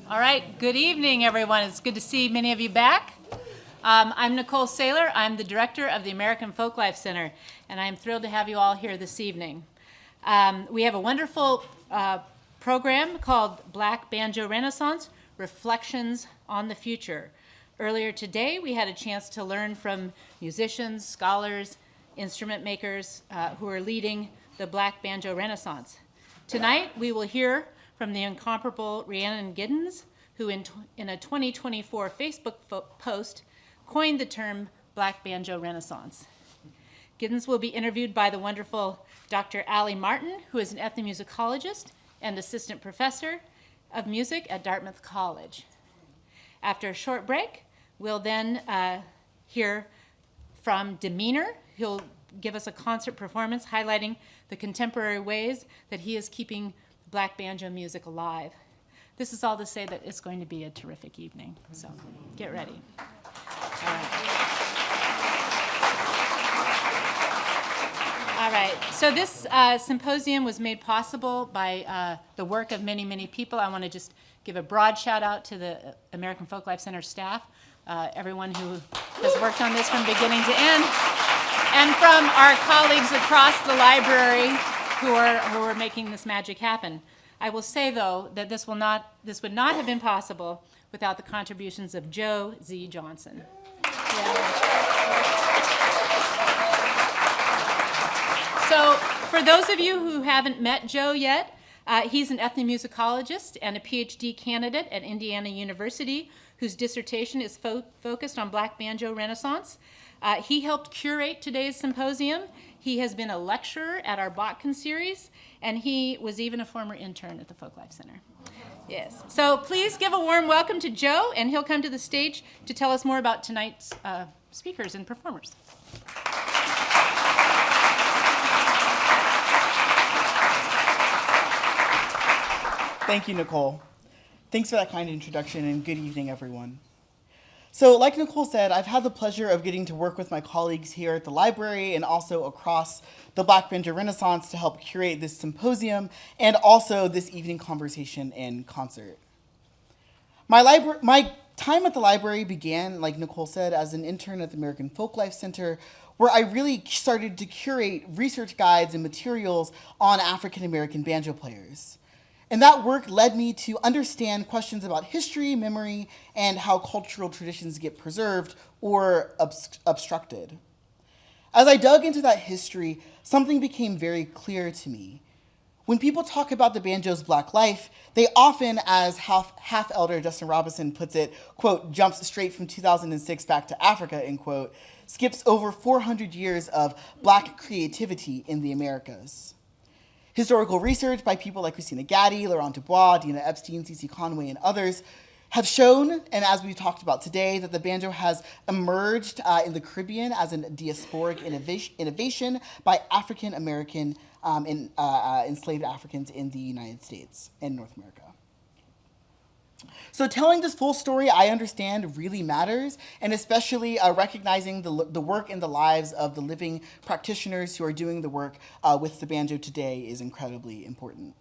All right, good evening, everyone. It's good to see many of you back. I'm Nicole Saylor. I'm the director of the American Folklife Center, and I'm thrilled to have you all here this evening. We have a wonderful program called Black Banjo Renaissance, Reflections on the Future. Earlier today, we had a chance to learn from musicians, scholars, instrument makers who are leading the Black Banjo Renaissance. Tonight, we will hear from the incomparable Rhiannon Giddens, who in a 2024 Facebook post coined the term Black Banjo Renaissance. Giddens will be interviewed by the wonderful Dr. Allie Martin, who is an ethnomusicologist and assistant professor of music at Dartmouth College. After a short break, we'll then hear from Demeanor. He'll give us a concert performance highlighting the contemporary ways that he is keeping Black banjo music alive. This is all to say that it's going to be a terrific evening, so get ready. All right, so this symposium was made possible by the work of many, many people. I want to just give a broad shout out to the American Folklife Center staff, everyone who has worked on this from beginning to end, and from our colleagues across the library who are making this magic happen. I will say, though, that this would not have been possible without the contributions of Joe Z. Johnson. Yeah. So for those of you who haven't met Joe yet, he's an ethnomusicologist and a PhD candidate at Indiana University whose dissertation is focused on Black Banjo Renaissance. He helped curate today's symposium. He has been a lecturer at our Botkin series, and he was even a former intern at the Folklife Center. Yes. So please give a warm welcome to Joe, and he'll come to the stage to tell us more about tonight's speakers and performers. Thank you, Nicole. Thanks for that kind introduction, and good evening, everyone. So like Nicole said, I've had the pleasure of getting to work with my colleagues here at the library and also across the Black Banjo Renaissance to help curate this symposium and also this evening conversation and concert. My time at the library began, like Nicole said, as an intern at the American Folklife Center, where I really started to curate research guides and materials on African American banjo players. And that work led me to understand questions about history, memory, and how cultural traditions get preserved or obstructed. As I dug into that history, something became very clear to me. When people talk about the banjo's Black life, they often, as half-elder Justin Robinson puts it, quote, jumps straight from 2006 back to Africa, end quote, skips over 400 years of Black creativity in the Americas. Historical research by people like Christina Gaddy, Laurent Dubois, Dina Epstein, C.C. Conway, and others have shown, and as we've talked about today, that the banjo has emerged in the Caribbean as a diasporic innovation by African American enslaved Africans in the United States and North America. So telling this full story, I understand, really matters, and especially recognizing the work and the lives of the living practitioners who are doing the work with the banjo today is incredibly important.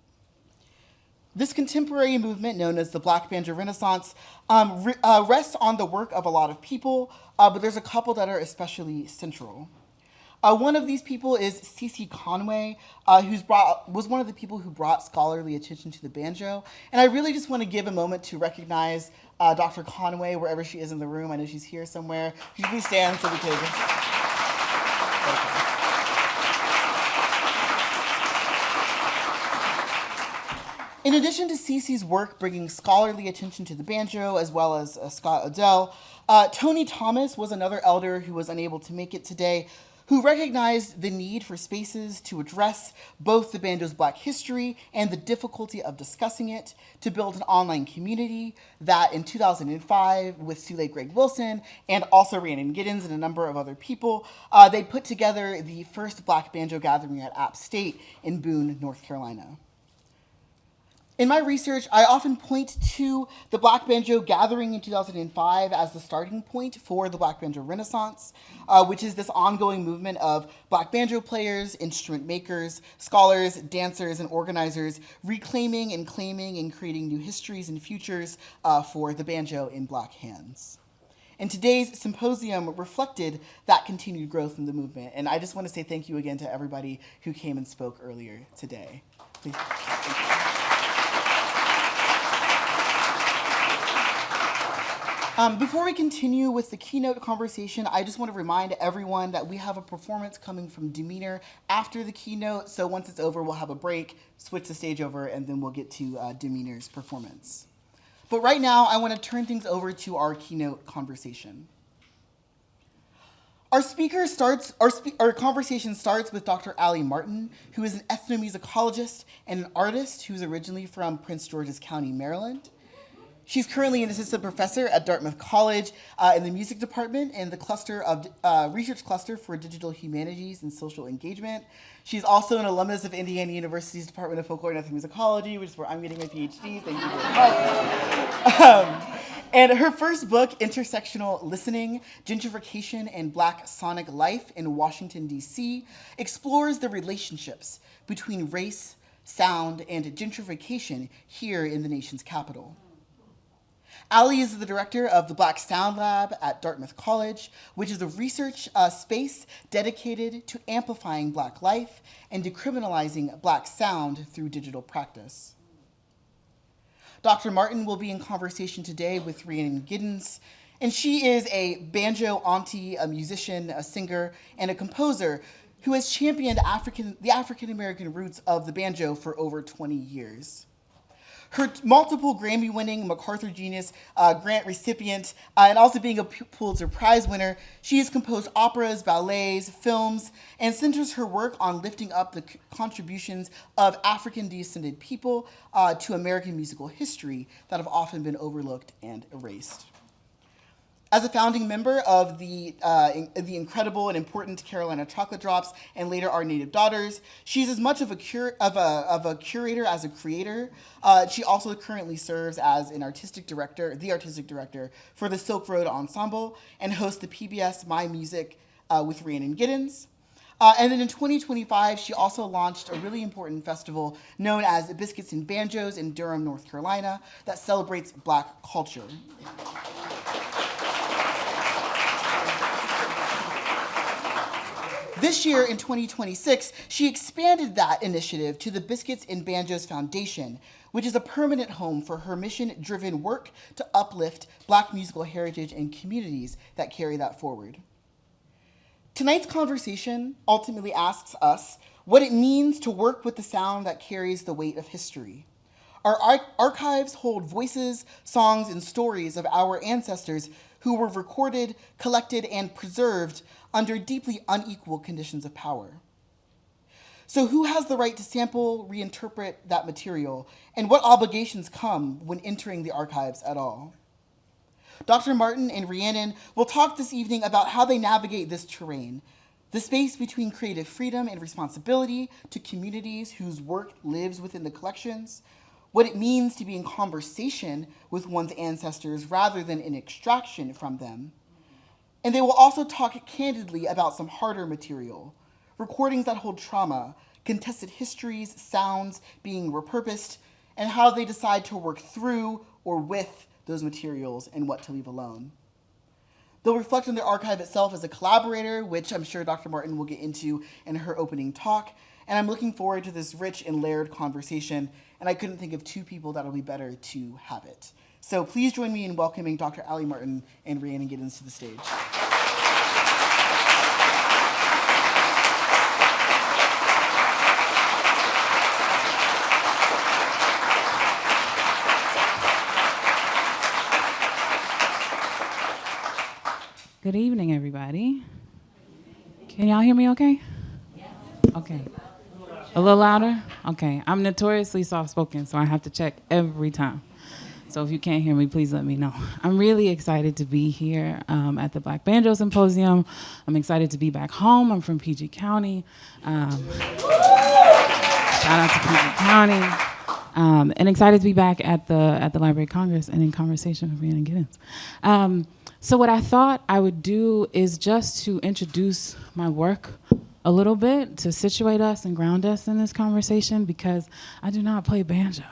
This contemporary movement, known as the Black Banjo Renaissance, rests on the work of a lot of people, but there's a couple that are especially central. One of these people is C.C. Conway, was one of the people who brought scholarly attention to the banjo. And I really just want to give a moment to recognize Dr. Conway, wherever she is in the room. I know she's here somewhere. Could you please stand so we can... In addition to C.C.'s work bringing scholarly attention to the banjo, as well as Scott Odell, Tony Thomas was another elder who was unable to make it today, who recognized the need for spaces to address both the banjo's Black history and the difficulty of discussing it, to build an online community that in 2005, with Sule Greg Wilson and also Rhiannon Giddens and a number of other people, they put together the first Black banjo gathering at App State in Boone, North Carolina. In my research, I often point to the Black Banjo gathering in 2005 as the starting point for the Black Banjo Renaissance, which is this ongoing movement of Black banjo players, instrument makers, scholars, dancers, and organizers reclaiming and claiming and creating new histories and futures for the banjo in Black hands. And today's symposium reflected that continued growth in the movement. And I just want to say thank you again to everybody who came and spoke earlier today. Please. Before we continue with the keynote conversation, I just want to remind everyone that we have a performance coming from Demeanor after the keynote. So once it's over, we'll have a break, switch the stage over, and then we'll get to Demeanor's performance. But right now, I want to turn things over to our keynote conversation. Our conversation starts with Dr. Allie Martin, who is an ethnomusicologist and an artist who's originally from Prince George's County, Maryland. She's currently an assistant professor at Dartmouth College in the music department and the research cluster for digital humanities and social engagement. She's also an alumnus of Indiana University's Department of Folklore and Ethnomusicology, which is where I'm getting my PhD. Thank you very much. And her first book, Intersectional Listening, Gentrification and Black Sonic Life in Washington, D.C., explores the relationships between race, sound, and gentrification here in the nation's capital. Allie is the director of the Black Sound Lab at Dartmouth College, which is a research space dedicated to amplifying Black life and decriminalizing Black sound through digital practice. Dr. Martin will be in conversation today with Rhiannon Giddens, and she is a banjo auntie, a musician, a singer, and a composer who has championed the African-American roots of the banjo for over 20 years. Her multiple Grammy-winning MacArthur Genius Grant recipient, and also being a Pulitzer Prize winner, she has composed operas, ballets, films, and centers her work on lifting up the contributions of African-descended people to American musical history that have often been overlooked and erased. As a founding member of the incredible and important Carolina Chocolate Drops and later Our Native Daughters, she's as much of a curator as a creator. She also currently serves as the artistic director for the Silk Road Ensemble and hosts the PBS My Music with Rhiannon Giddens. And then in 2025, she also launched a really important festival known as Biscuits and Banjos in Durham, North Carolina, that celebrates Black culture. This year, in 2026, she expanded that initiative to the Biscuits and Banjos Foundation, which is a permanent home for her mission-driven work to uplift Black musical heritage and communities that carry that forward. Tonight's conversation ultimately asks us what it means to work with the sound that carries the weight of history. Our archives hold voices, songs, and stories of our ancestors who were recorded, collected, and preserved under deeply unequal conditions of power. So who has the right to sample, reinterpret that material, and what obligations come when entering the archives at all? Dr. Martin and Rhiannon will talk this evening about how they navigate this terrain, the space between creative freedom and responsibility to communities whose work lives within the collections, what it means to be in conversation with one's ancestors rather than in extraction from them. And they will also talk candidly about some harder material, recordings that hold trauma, contested histories, sounds being repurposed, and how they decide to work through or with those materials and what to leave alone. They'll reflect on their archive itself as a collaborator, which I'm sure Dr. Martin will get into in her opening talk, and I'm looking forward to this rich and layered conversation, and I couldn't think of two people that'll be better to have it. So please join me in welcoming Dr. Allie Martin and Rhiannon Giddens to the stage. Good evening, everybody. Can y'all hear me okay? Okay. A little louder? Okay. I'm notoriously soft-spoken, so I have to check every time. So if you can't hear me, please let me know. I'm really excited to be here at the Black Banjo Symposium. I'm excited to be back home. I'm from PG County. Shout out to PG County. And excited to be back at the Library of Congress and in conversation with Rhiannon Giddens. So what I thought I would do is just to introduce my work a little bit, to situate us and ground us in this conversation, because I do not play banjo.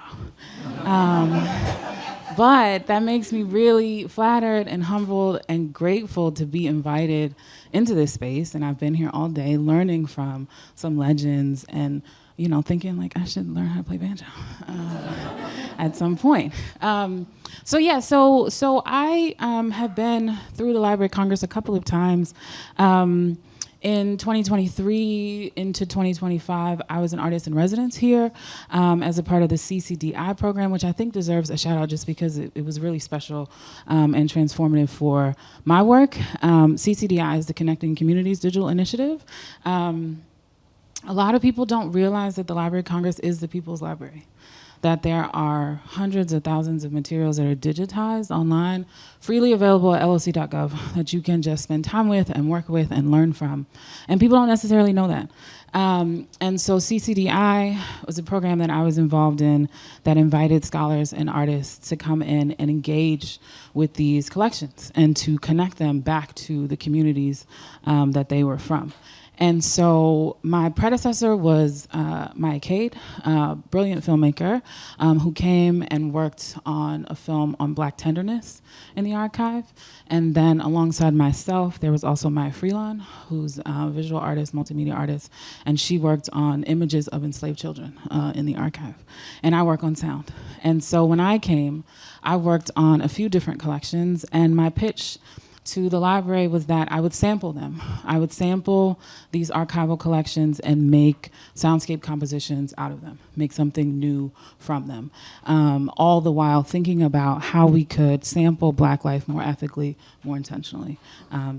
But that makes me really flattered and humbled and grateful to be invited into this space. And I've been here all day learning from some legends and, you know, thinking like I should learn how to play banjo at some point. So I have been through the Library of Congress a couple of times. In 2023 into 2025, I was an artist in residence here as a part of the CCDI program, which I think deserves a shout out just because it was really special and transformative for my work. CCDI is the Connecting Communities Digital Initiative. A lot of people don't realize that the Library of Congress is the People's Library, that there are hundreds of thousands of materials that are digitized online, freely available at loc.gov, that you can just spend time with and work with and learn from. And people don't necessarily know that. And so CCDI was a program that I was involved in that invited scholars and artists to come in and engage with these collections and to connect them back to the communities that they were from. And so my predecessor was Maya Cade, a brilliant filmmaker who came and worked on a film on Black tenderness in the archive. And then alongside myself, there was also Maya Freelon, who's a visual artist, multimedia artist, and she worked on images of enslaved children in the archive. And I work on sound. And so when I came, I worked on a few different collections, and my pitch to the library was that I would sample them. I would sample these archival collections and make soundscape compositions out of them, make something new from them, all the while thinking about how we could sample Black life more ethically, more intentionally.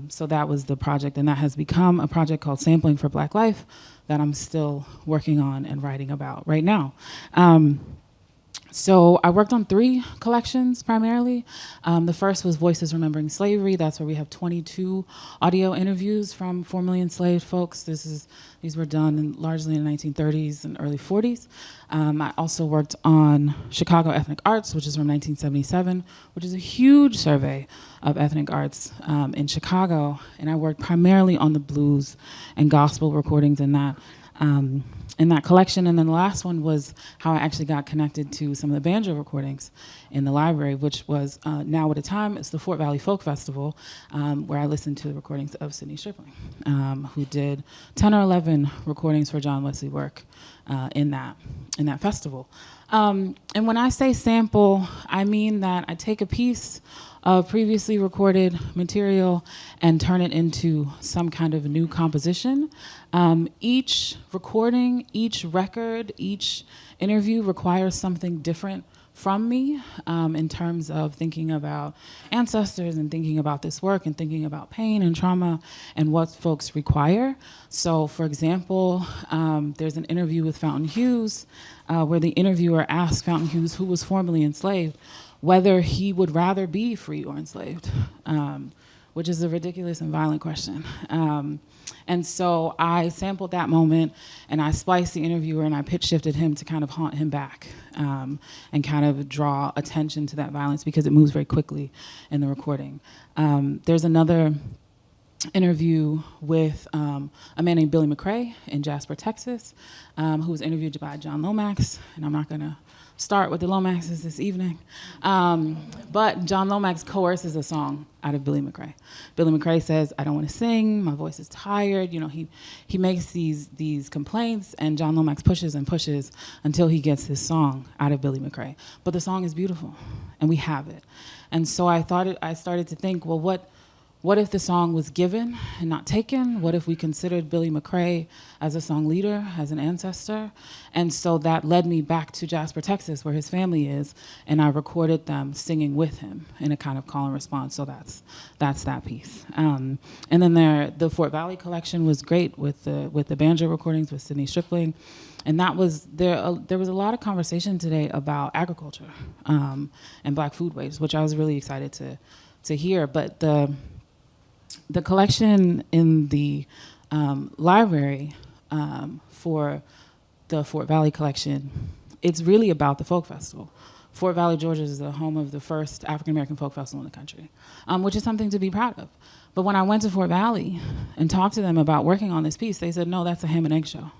So that was the project, and that has become a project called Sampling for Black Life that I'm still working on and writing about right now. So I worked on 3 collections primarily. The first was Voices Remembering Slavery. That's where we have 22 audio interviews from formerly enslaved folks. These were done largely in the 1930s and early 40s. I also worked on Chicago Ethnic Arts, which is from 1977, which is a huge survey of ethnic arts in Chicago. And I worked primarily on the blues and gospel recordings in that collection. And then the last one was how I actually got connected to some of the banjo recordings in the library, which was Now at a Time. It's the Fort Valley Folk Festival, where I listened to the recordings of Sidney Stripling, who did 10 or 11 recordings for John Wesley work in that festival. And when I say sample, I mean that I take a piece of previously recorded material and turn it into some kind of new composition. Each recording, each record, each interview requires something different from me in terms of thinking about ancestors and thinking about this work and thinking about pain and trauma and what folks require. So for example, there's an interview with Fountain Hughes where the interviewer asked Fountain Hughes, who was formerly enslaved, whether he would rather be free or enslaved, which is a ridiculous and violent question. And so I sampled that moment and I spliced the interviewer and I pitch shifted him to kind of haunt him back and kind of draw attention to that violence because it moves very quickly in the recording. There's another interview with a man named Billy McCrae in Jasper, Texas, who was interviewed by John Lomax, and I'm not gonna start with the Lomaxes this evening. But John Lomax coerces a song out of Billy McCrae. Billy McCrae says, I don't want to sing, my voice is tired. You know, he makes these complaints, and John Lomax pushes and pushes until he gets his song out of Billy McCrae. But the song is beautiful, and we have it. And so I started to think, well, what if the song was given and not taken? What if we considered Billy McCrae as a song leader, as an ancestor? And so that led me back to Jasper, Texas, where his family is, and I recorded them singing with him in a kind of call and response. So that's that piece. And then the Fort Valley collection was great with the banjo recordings with Sidney Stripling. And that was there was a lot of conversation today about agriculture and Black food waste, which I was really excited to hear. But the collection in the library for the Fort Valley collection it's really about the folk festival. Fort Valley, Georgia is the home of the first African-American folk festival in the country, which is something to be proud of. But when I went to Fort Valley and talked to them about working on this piece, they said, no, that's a ham and egg show.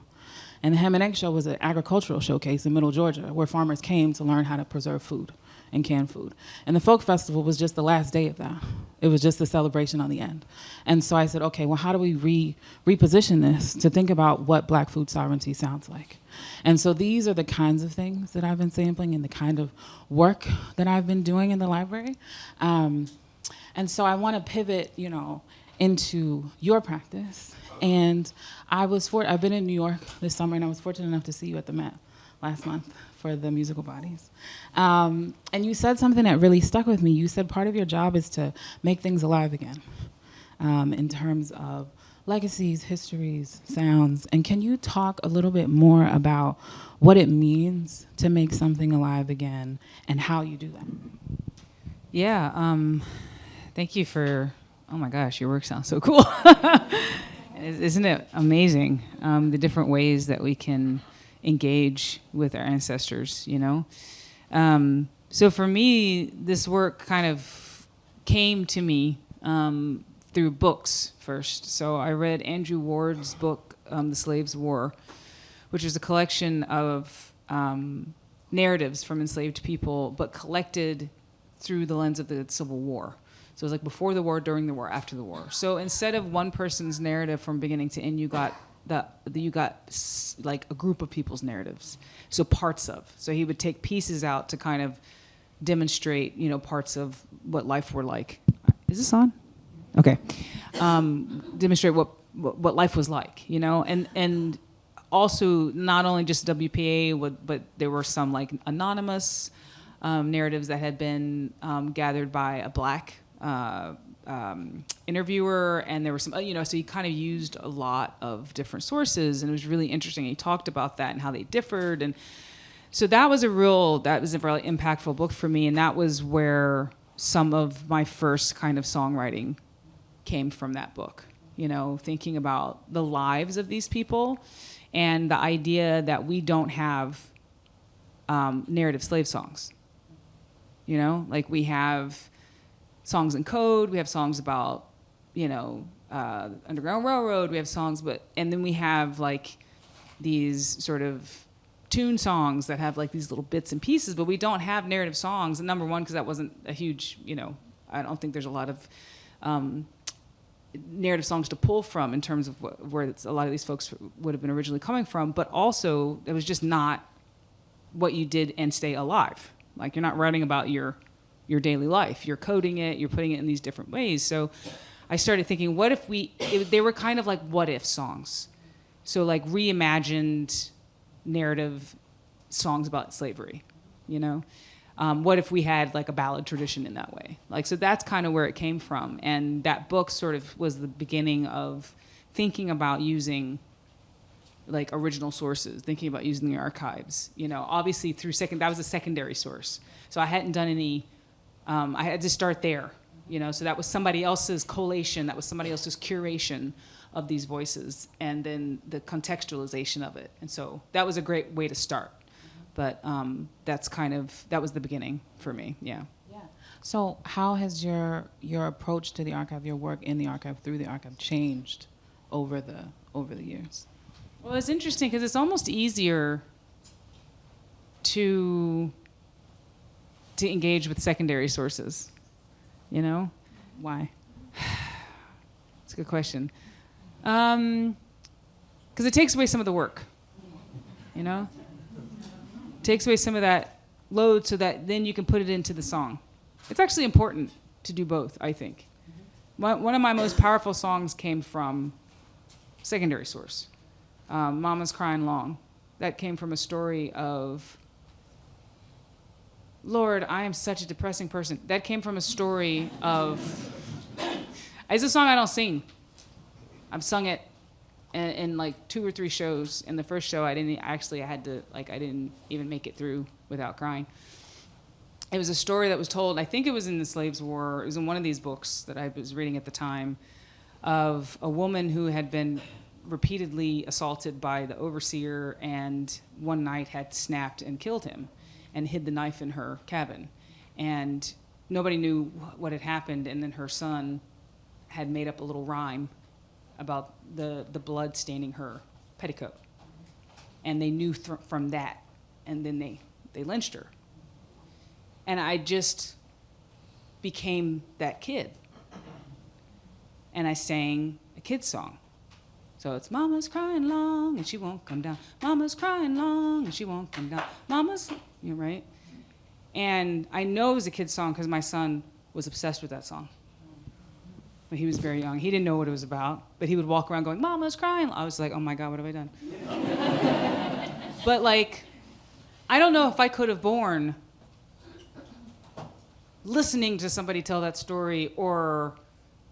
And the Ham and Egg Show was an agricultural showcase in Middle Georgia where farmers came to learn how to preserve food and can food. And the Folk Festival was just the last day of that. It was just the celebration on the end. And so I said, okay, well, how do we reposition this to think about what Black food sovereignty sounds like? And so these are the kinds of things that I've been sampling and the kind of work that I've been doing in the library. And so I want to pivot, into your practice. And I've been in New York this summer, and I was fortunate enough to see you at the Met last month for the musical bodies. And you said something that really stuck with me. You said part of your job is to make things alive again, in terms of legacies, histories, sounds. And can you talk a little bit more about what it means to make something alive again and how you do that? Yeah, thank you for, oh my gosh, your work sounds so cool. Isn't it amazing, the different ways that we can engage with our ancestors, So for me, this work kind of came to me through books first. So I read Andrew Ward's book, The Slave's War, which is a collection of narratives from enslaved people, but collected through the lens of the Civil War. So it was like before the war, during the war, after the war. So instead of one person's narrative from beginning to end, you got like a group of people's narratives. So parts of. So he would take pieces out to kind of demonstrate, parts of what life were like. Is this on? Okay. Demonstrate what life was like, and also not only just WPA, but there were some like anonymous narratives that had been gathered by a Black interviewer, and there were some, so he kind of used a lot of different sources, and it was really interesting. He talked about that and how they differed, and so that was a really impactful book for me, and that was where some of my first kind of songwriting came from that book. Thinking about the lives of these people, and the idea that we don't have narrative slave songs. Like we have songs in code, we have songs about, Underground Railroad, we have songs, and then we have like these sort of tune songs that have like these little bits and pieces, but we don't have narrative songs. And number one, because that wasn't a huge, I don't think there's a lot of narrative songs to pull from in terms of where a lot of these folks would have been originally coming from, but also it was just not what you did and stay alive. Like you're not writing about your daily life. You're coding it, you're putting it in these different ways. So I started thinking, what if they were kind of like what if songs. So like reimagined narrative songs about slavery, What if we had like a ballad tradition in that way? Like, so that's kind of where it came from. And that book sort of was the beginning of thinking about using like original sources, thinking about using the archives, obviously that was a secondary source. So I hadn't done any, I had to start there, so that was somebody else's collation, that was somebody else's curation of these voices, and then the contextualization of it. And so that was a great way to start. But that was the beginning for me, yeah. Yeah. So how has your approach to the archive, your work in the archive, through the archive, changed over the years? Well, it's interesting because it's almost easier to engage with secondary sources, Why? It's a good question. Because it takes away some of the work, takes away some of that load so that then you can put it into the song. It's actually important to do both, I think. One of my most powerful songs came from secondary source. Mama's Crying Long. That came from a story of, Lord, I am such a depressing person. That came from a story of, it's a song I don't sing. I've sung it in like 2 or 3 shows. In the first show, I didn't even make it through without crying. It was a story that was told, I think it was in The Slave's War, it was in one of these books that I was reading at the time, of a woman who had been repeatedly assaulted by the overseer, and one night had snapped and killed him and hid the knife in her cabin. And nobody knew what had happened, and then her son had made up a little rhyme about the blood staining her petticoat. And they knew from that, and then they lynched her. And I just became that kid. And I sang a kid's song. So it's Mama's crying long and she won't come down. Mama's crying long and she won't come down. Mama's, you're right. And I know it was a kid's song because my son was obsessed with that song. When he was very young. He didn't know what it was about, but he would walk around going, Mama's crying. I was like, oh my God, what have I done? But like, I don't know if I could have born listening to somebody tell that story or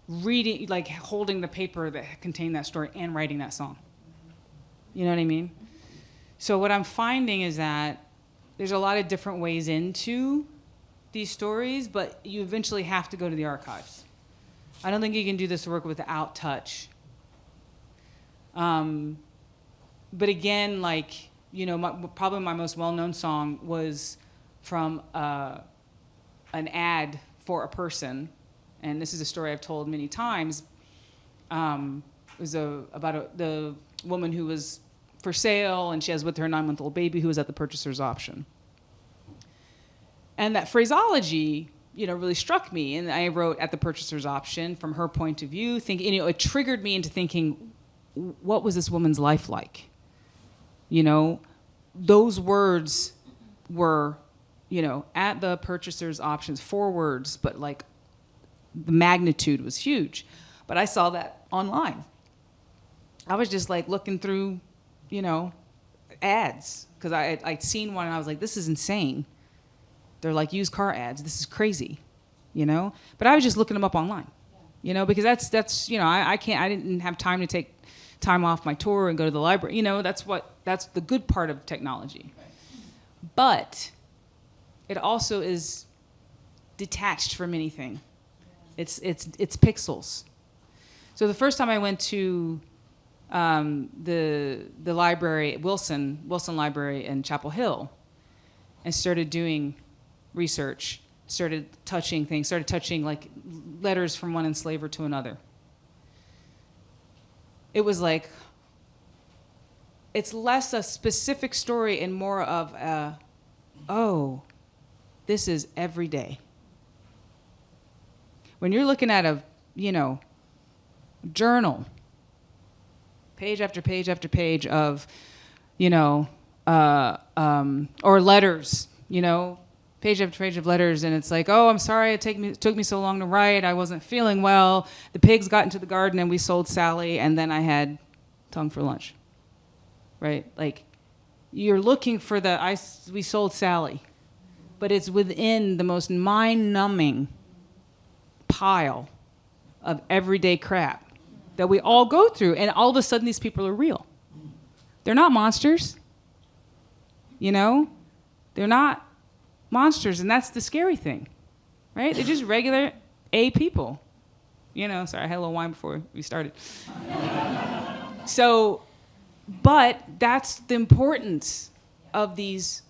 reading, like holding the paper that contained that story and writing that song. You know what I mean? So what I'm finding is that there's a lot of different ways into these stories, but you eventually have to go to the archives. I don't think you can do this work without touch. But again, like, you know, probably my most well-known song was from an ad for a person, and this is a story I've told many times. It was about the woman who was for sale, and she has with her a 9-month-old baby who was at the purchaser's option. And that phraseology, you know, really struck me, and I wrote at the purchaser's option from her point of view, thinking, you know, it triggered me into thinking, what was this woman's life like? You know, those words were, you know, at the purchaser's options, 4 words, but like the magnitude was huge. But I saw that online. I was just like looking through, you know, ads, because I'd seen one and I was like, this is insane. They're like used car ads. This is crazy, you know? But I was just looking them up online, you know, because that's you know, I didn't have time to take time off my tour and go to the library. You know, that's the good part of technology. But it also is detached from anything. It's pixels. So the first time I went to the library, Wilson Library in Chapel Hill, and started doing research, started touching like letters from one enslaver to another. It was like, it's less a specific story and more of a, oh, this is every day. When you're looking at a, you know, journal, page after page after page of, you know, or letters, you know, page after page of letters, and it's like, oh, I'm sorry it took me so long to write. I wasn't feeling well. The pigs got into the garden and we sold Sally, and then I had tongue for lunch. Right? Like, you're looking for we sold Sally, but it's within the most mind-numbing pile of everyday crap that we all go through, and all of a sudden these people are real. They're not monsters. You know? They're not monsters, and that's the scary thing, right? They're just regular people. You know, sorry, I had a little wine before we started. So, but that's the importance of these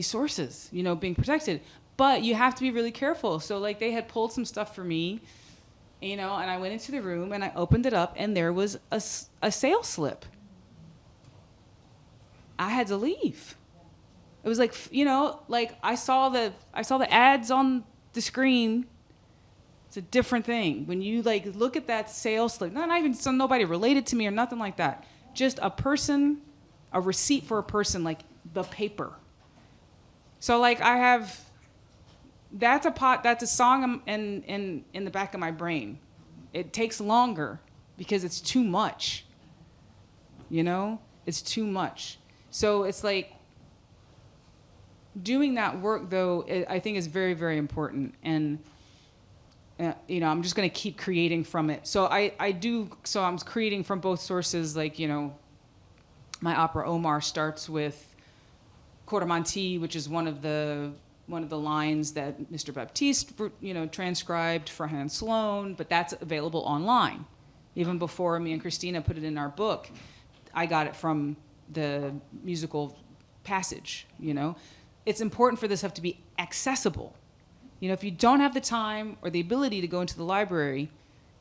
sources, you know, being protected. But you have to be really careful. So, like, they had pulled some stuff for me, you know, and I went into the room and I opened it up, and there was a sales slip. I had to leave. It was like, you know, like I saw the ads on the screen. It's a different thing. When you like look at that sales slip, not even nobody related to me or nothing like that. Just a person, a receipt for a person, like the paper. So like that's a song in the back of my brain. It takes longer because it's too much. You know? It's too much. So it's like, doing that work, though, I think is very, very important. And, you know, I'm just going to keep creating from it. So I'm creating from both sources. Like, you know, my opera Omar starts with Cordamonti, which is one of the lines that Mr. Baptiste, you know, transcribed for Hans Sloane, but that's available online. Even before me and Christina put it in our book, I got it from the musical passage, you know. It's important for this stuff to be accessible. You know, if you don't have the time or the ability to go into the library,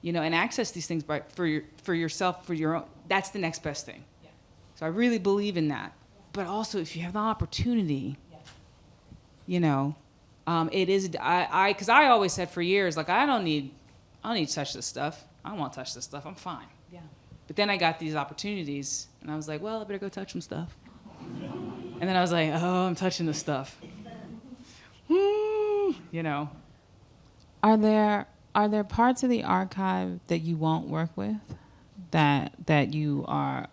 you know, and access these things for yourself, for your own, that's the next best thing. Yeah. So I really believe in that. But also, if you have the opportunity, you know, it is, because I always said for years, like, I don't need to touch this stuff. I don't want to touch this stuff. I'm fine. Yeah. But then I got these opportunities, and I was like, well, I better go touch some stuff. And then I was like, oh, I'm touching this stuff. You know. Are there parts of the archive that you won't work with, that you are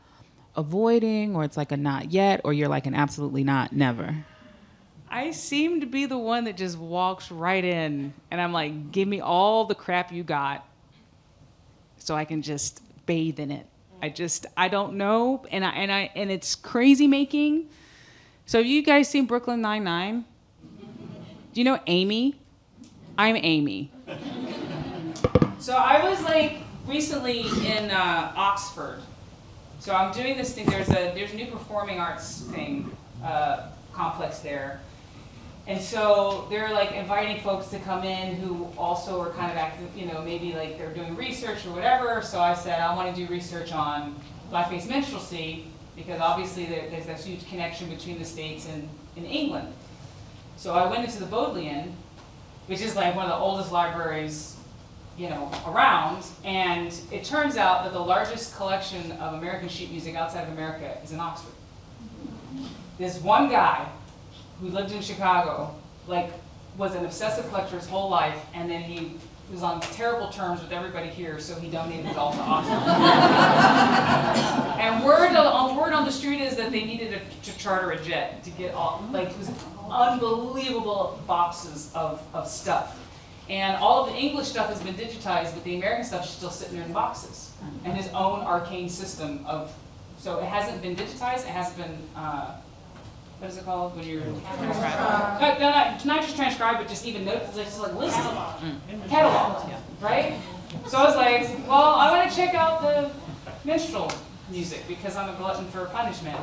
avoiding, or it's like a not yet, or you're like an absolutely not, never? I seem to be the one that just walks right in, and I'm like, give me all the crap you got so I can just bathe in it. I don't know, and it's crazy making. So have you guys seen Brooklyn Nine-Nine? Do you know Amy? I'm Amy. So I was like recently in Oxford. So I'm doing this thing. There's a new performing arts thing complex there, and so they're like inviting folks to come in who also are kind of active. You know, maybe like they're doing research or whatever. So I said I want to do research on blackface minstrelsy because obviously there's this huge connection between the States and in England. So I went into the Bodleian, which is like one of the oldest libraries, you know, around, and it turns out that the largest collection of American sheet music outside of America is in Oxford. This one guy who lived in Chicago, like, was an obsessive collector his whole life, and then he was on terrible terms with everybody here, so he donated it all to Oxford. And word on the street is that they needed to charter a jet to get all, like, it was unbelievable boxes of stuff. And all of the English stuff has been digitized, but the American stuff is still sitting there in boxes. And his own arcane system of, so it hasn't been digitized, it hasn't been, what is it called when you're transcribed? Not just transcribed, but just even notes, just like listed. Cataloged, right? So I was like, well, I want to check out the minstrel music because I'm a glutton for punishment.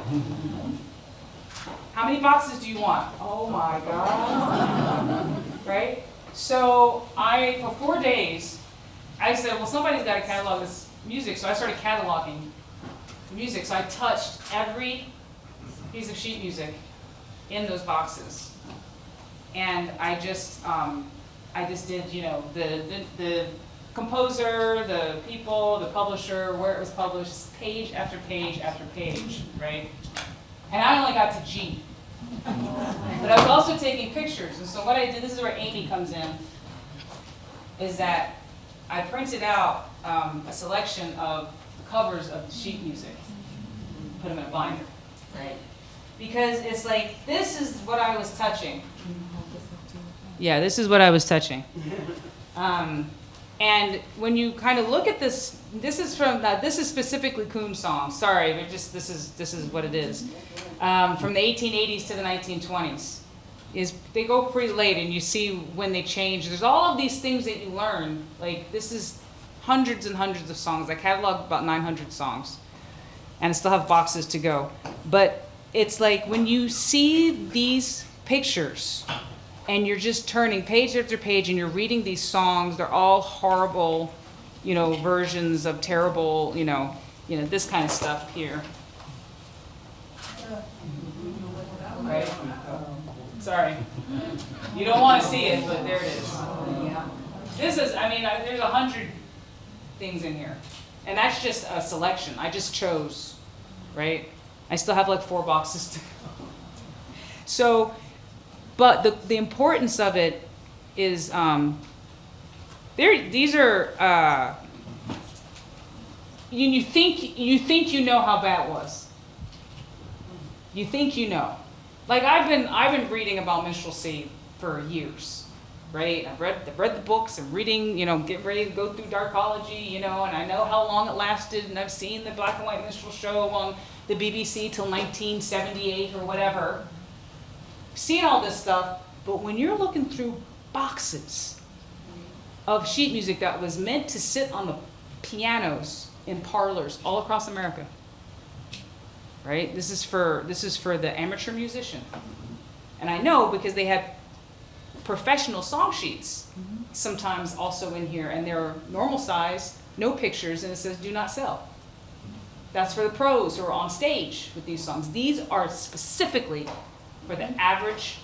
How many boxes do you want? Oh my God. Right? So for 4 days, I said, well, somebody's got to catalog this music. So I started cataloging the music. So I touched every piece of sheet music in those boxes. And I just did, you know, the composer, the people, the publisher, where it was published, page after page after page, right? And I only got to G. But I was also taking pictures. And so what I did, this is where Amy comes in, is that I printed out a selection of covers of sheet music, put them in a binder, right? Because it's like, this is what I was touching. Yeah, this is what I was touching. And when you kind of look at this, this is specifically coon songs. Sorry, but just this is what it is. From the 1880s to the 1920s, they go pretty late, and you see when they change. There's all of these things that you learn. Like, this is hundreds and hundreds of songs. I cataloged about 900 songs, and I still have boxes to go. But it's like when you see these pictures, and you're just turning page after page, and you're reading these songs. They're all horrible, you know, versions of terrible, you know, this kind of stuff here. Right? Sorry. You don't want to see it, but there it is. This is, I mean, there's 100 things in here. And that's just a selection. I just chose, right? I still have like 4 boxes to go. So, but the importance of it is, these are, you think you know how bad it was. You think you know. Like I've been reading about minstrelsy for years, right? I've read the books. I'm reading, you know, getting ready to go through Darkology, you know, and I know how long it lasted, and I've seen the black and white minstrel show on the BBC till 1978 or whatever. Seen all this stuff, but when you're looking through boxes of sheet music that was meant to sit on the pianos in parlors all across America. Right? This is for the amateur musician. And I know because they have professional song sheets sometimes also in here, and they're normal size, no pictures, and it says do not sell. That's for the pros who are on stage with these songs. These are specifically for the average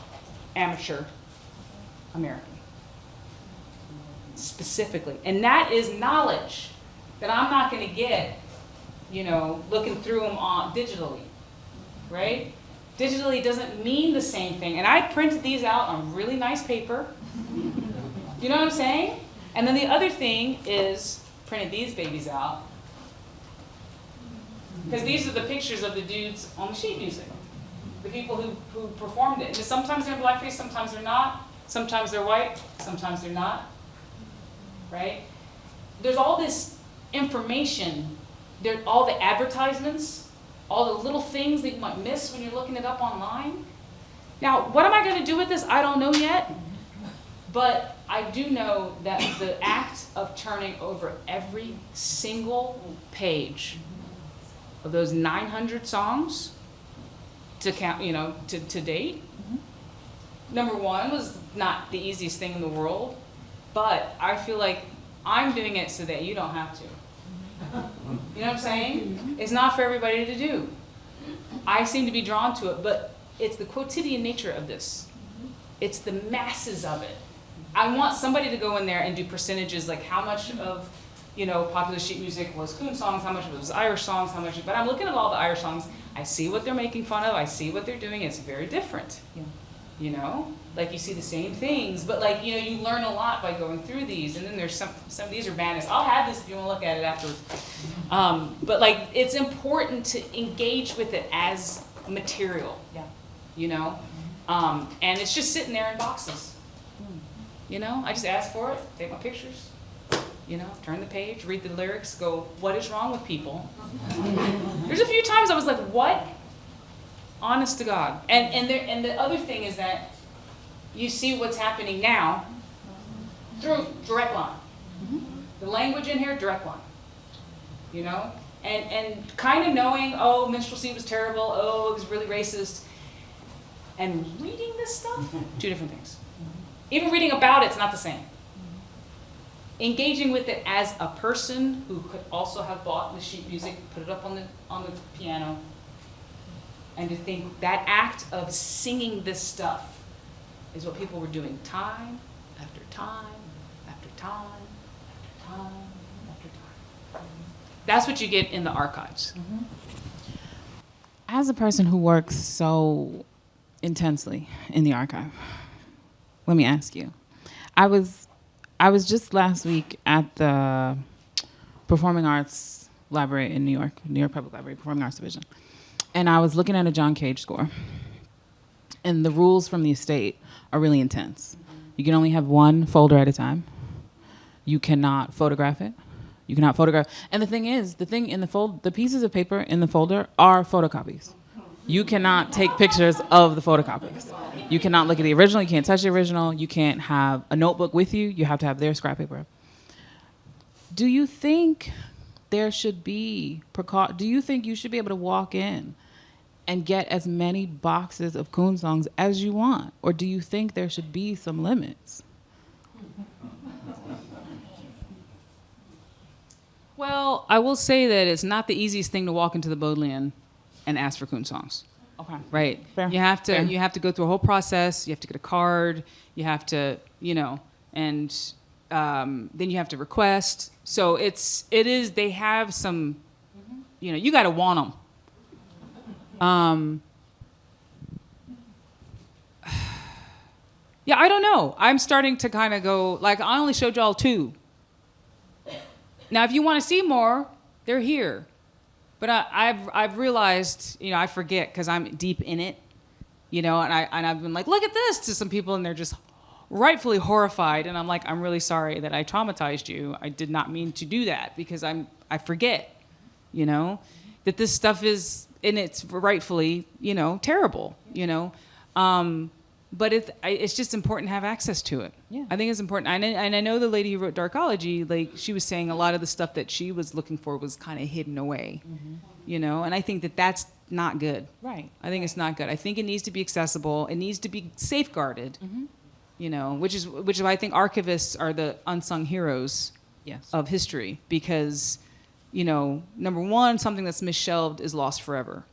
amateur American. Specifically. And that is knowledge that I'm not going to get, looking through them digitally, right? Digitally doesn't mean the same thing. And I printed these out on really nice paper. You know what I'm saying? And then the other thing is printed these babies out. Because these are the pictures of the dudes on the sheet music. The people who performed it. And sometimes they're in blackface, sometimes they're not. Sometimes they're white, sometimes they're not. Right? There's all this information. There's all the advertisements, all the little things that you might miss when you're looking it up online. Now, what am I going to do with this? I don't know yet. But I do know that the act of turning over every single page of those 900 songs to count, to date, number one, was not the easiest thing in the world, but I feel like I'm doing it so that you don't have to. You know what I'm saying? It's not for everybody to do. I seem to be drawn to it, but it's the quotidian nature of this. It's the masses of it. I want somebody to go in there and do percentages, like how much of popular sheet music was coon songs, how much of it was Irish songs, how much. But I'm looking at all the Irish songs. I see what they're making fun of. I see what they're doing. It's very different. Yeah. Like you see the same things, but you learn a lot by going through these. And then there's some of these are banners. I'll have this if you want to look at it afterwards. But it's important to engage with it as material. Yeah. And it's just sitting there in boxes. I just ask for it, take my pictures, turn the page, read the lyrics, go, what is wrong with people? There's a few times I was like, what? Honest to God. And the other thing is that you see what's happening now through direct line. The language in here, direct line. And kind of knowing, oh, minstrelsy was terrible, oh, it was really racist. And reading this stuff, two different things. Even reading about it's not the same. Engaging with it as a person who could also have bought the sheet music, put it up on the piano, and to think that act of singing this stuff is what people were doing time after time after time after time after time. That's what you get in the archives. As a person who works so intensely in the archive, let me ask you. I was just last week at the Performing Arts Library in New York Public Library, Performing Arts Division. And I was looking at a John Cage score. And the rules from the estate are really intense. You can only have one folder at a time. You cannot photograph it. You cannot photograph. And the thing in the pieces of paper in the folder are photocopies. You cannot take pictures of the photocopies. You cannot look at the original. You can't touch the original. You can't have a notebook with you. You have to have their scrap paper. Do you think there should be do you think you should be able to walk in and get as many boxes of coon songs as you want? Or do you think there should be some limits? Well, I will say that it's not the easiest thing to walk into the Bodleian and ask for coon songs. Okay. Right. Fair. You have to Fair. you have to go through a whole process. You have to get a card. You have to, and then you have to request. So they have some, you got to want them. Yeah, I don't know. I'm starting to kind of go, I only showed y'all 2. Now, if you want to see more, they're here. But I've realized, I forget because I'm deep in it, and I've been like, look at this to some people, and they're just rightfully horrified, and I'm like, I'm really sorry that I traumatized you. I did not mean to do that because I forget, that this stuff is, and it's rightfully, terrible, but it's just important to have access to it. Yeah. I think it's important. And I know the lady who wrote Darkology, like she was saying a lot of the stuff that she was looking for was kind of hidden away, and I think that that's not good. Right. I think it's not good. I think it needs to be accessible. It needs to be safeguarded, which is why I think archivists are the unsung heroes Yes. of history because, number one, something that's misshelved is lost forever,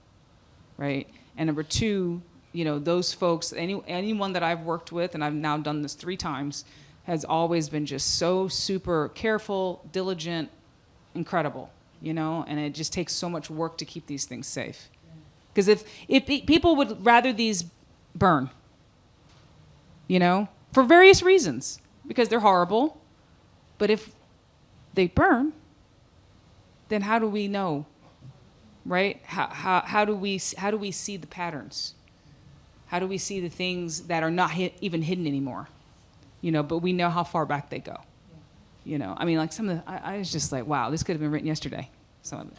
right? And number two, those folks, anyone that I've worked with, and I've now done this 3 times, has always been just so super careful, diligent, incredible, and it just takes so much work to keep these things safe. Because if people would rather these burn, for various reasons, because they're horrible, but if they burn, then how do we know, right? How do we see the patterns? How do we see the things that are not even hidden anymore? But we know how far back they go. I mean, like some of the, I was just like, wow, this could have been written yesterday. Some of it,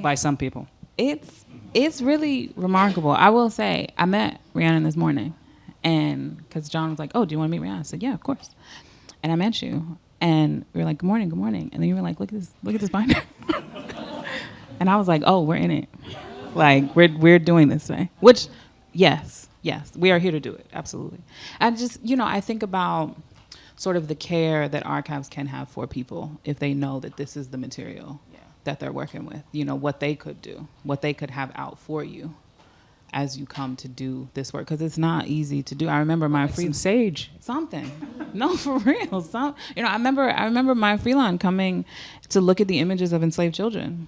by some people. It's really remarkable. I will say, I met Rhiannon this morning, and because John was like, "Oh, do you want to meet Rhiannon?" I said, "Yeah, of course." And I met you, and we were like, "Good morning, good morning," and then you were like, "Look at this binder," and I was like, "Oh, we're in it. Like we're doing this thing." Which, yes, we are here to do it. Absolutely. And just I think about sort of the care that archives can have for people if they know that this is the material that they're working with, what they could do, what they could have out for you as you come to do this work. Because it's not easy to do. I remember my Some sage. something. No, for real. I remember my freelon coming to look at the images of enslaved children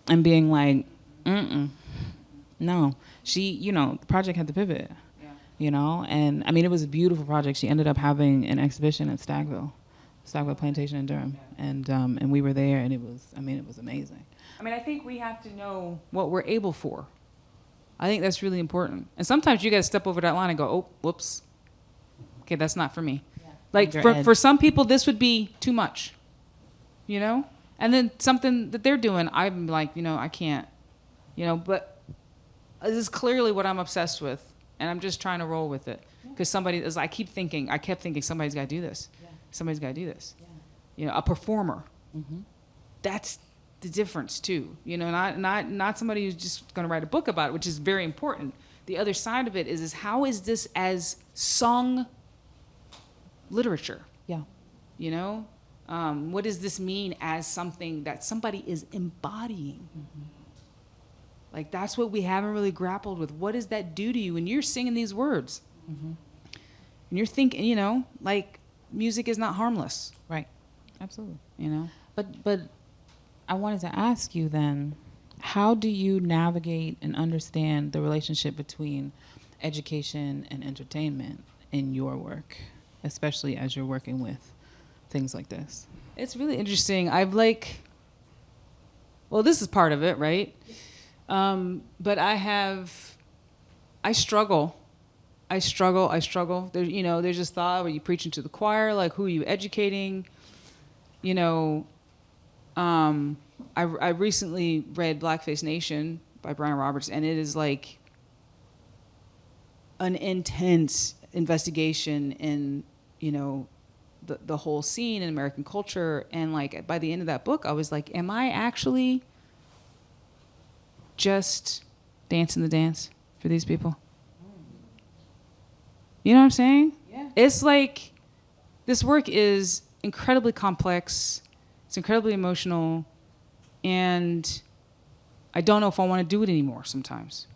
and being like, no. The project had to pivot. And I mean, it was a beautiful project. She ended up having an exhibition at Stagville Plantation in Durham, and we were there, and it was amazing. I mean, I think we have to know what we're able for. I think that's really important. And sometimes you got to step over that line and go, oh, whoops. Okay, that's not for me. Yeah. Like for some people, this would be too much, And then something that they're doing, I'm like, I can't, but this is clearly what I'm obsessed with. And I'm just trying to roll with it. Because I kept thinking, somebody's got to do this. Yeah. Somebody's got to do this. Yeah. A performer. Mm-hmm. That's the difference too. Not somebody who's just going to write a book about it, which is very important. The other side of it is how is this as sung literature? Yeah. What does this mean as something that somebody is embodying? Mm-hmm. Like, that's what we haven't really grappled with. What does that do to you when you're singing these words? Mm-hmm. And you're thinking, like, music is not harmless. Right. Absolutely. But I wanted to ask you then, how do you navigate and understand the relationship between education and entertainment in your work, especially as you're working with things like this? It's really interesting. This is part of it, right? But I struggle. There's this thought where you preaching to the choir, like who are you educating? I recently read Blackface Nation by Brian Roberts, and it is like an intense investigation in, the whole scene in American culture. And like by the end of that book, I was like, am I actually just dancing the dance for these people? You know what I'm saying? Yeah. It's like this work is incredibly complex. It's incredibly emotional. And I don't know if I want to do it anymore sometimes.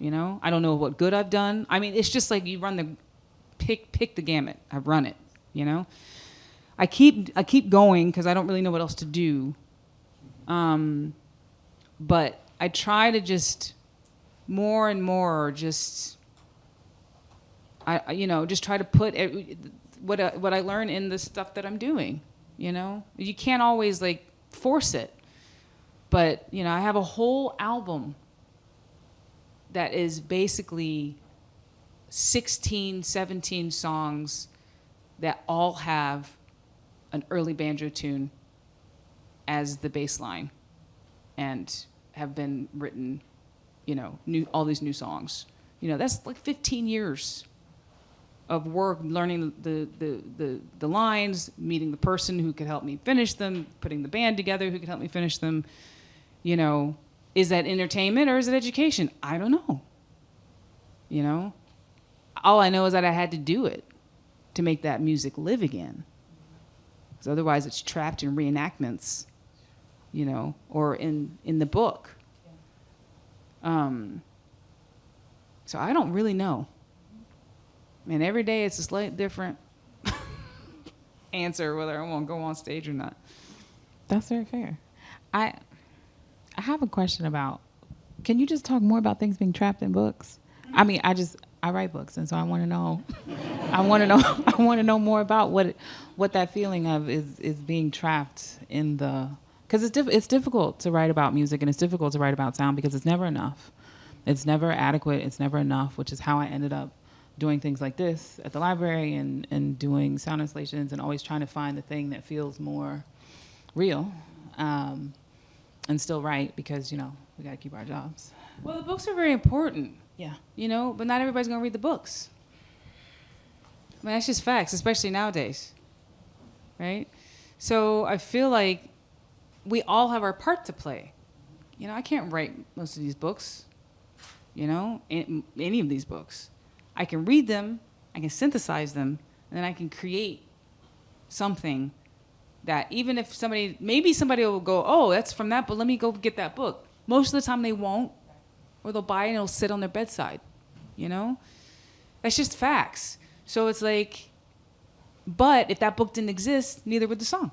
I don't know what good I've done. I mean, it's just like you run the pick the gamut. I've run it, I keep going because I don't really know what else to do. But I try to just more and more just try to put what I learn in the stuff that I'm doing. You can't always like force it, but I have a whole album that is basically 16, 17 songs that all have an early banjo tune as the bass line, and have been written, all these new songs That's like 15 years of work, learning the lines, meeting the person who could help me finish them, putting the band together who could help me finish them. Is that entertainment or is it education? I don't know. All I know is that I had to do it to make that music live again. Because otherwise it's trapped in reenactments, or in the book. So I don't really know. And every day it's a slightly different answer whether I want to go on stage or not. That's very fair. I have a question about, can you just talk more about things being trapped in books? I mean, I write books, and so I want to know, I want to know more about what that feeling of is being trapped in the, because it's difficult to write about music, and it's difficult to write about sound because it's never enough. It's never adequate. It's never enough, which is how I ended up doing things like this at the library and doing sound installations and always trying to find the thing that feels more real and still right because, we got to keep our jobs. Well, the books are very important. Yeah. But not everybody's going to read the books. I mean, that's just facts, especially nowadays, right? So I feel like we all have our part to play. I can't write most of these books, any of these books. I can read them, I can synthesize them, and then I can create something that even if maybe somebody will go, oh, that's from that, but let me go get that book. Most of the time they won't, or they'll buy it and it'll sit on their bedside, That's just facts. So it's like, but if that book didn't exist, neither would the song,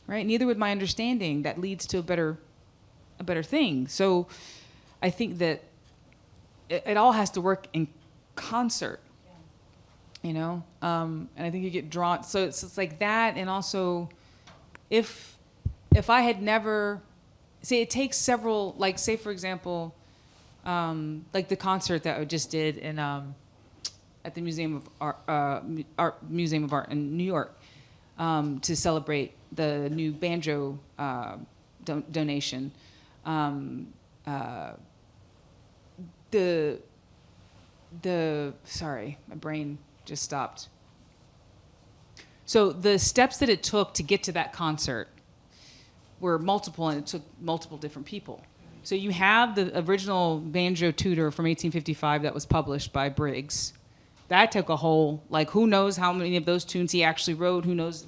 right? Neither would my understanding that leads to a better thing. So I think that it all has to work in concert, and I think you get drawn. So it's like that, and also, if I had never, it takes several, like say for example, like the concert that I just did in at the Museum of Museum of Art in New York to celebrate the new banjo donation. Sorry, my brain just stopped. So the steps that it took to get to that concert were multiple, and it took multiple different people. So you have the original banjo tutor from 1855 that was published by Briggs. That took a whole, who knows how many of those tunes he actually wrote? Who knows?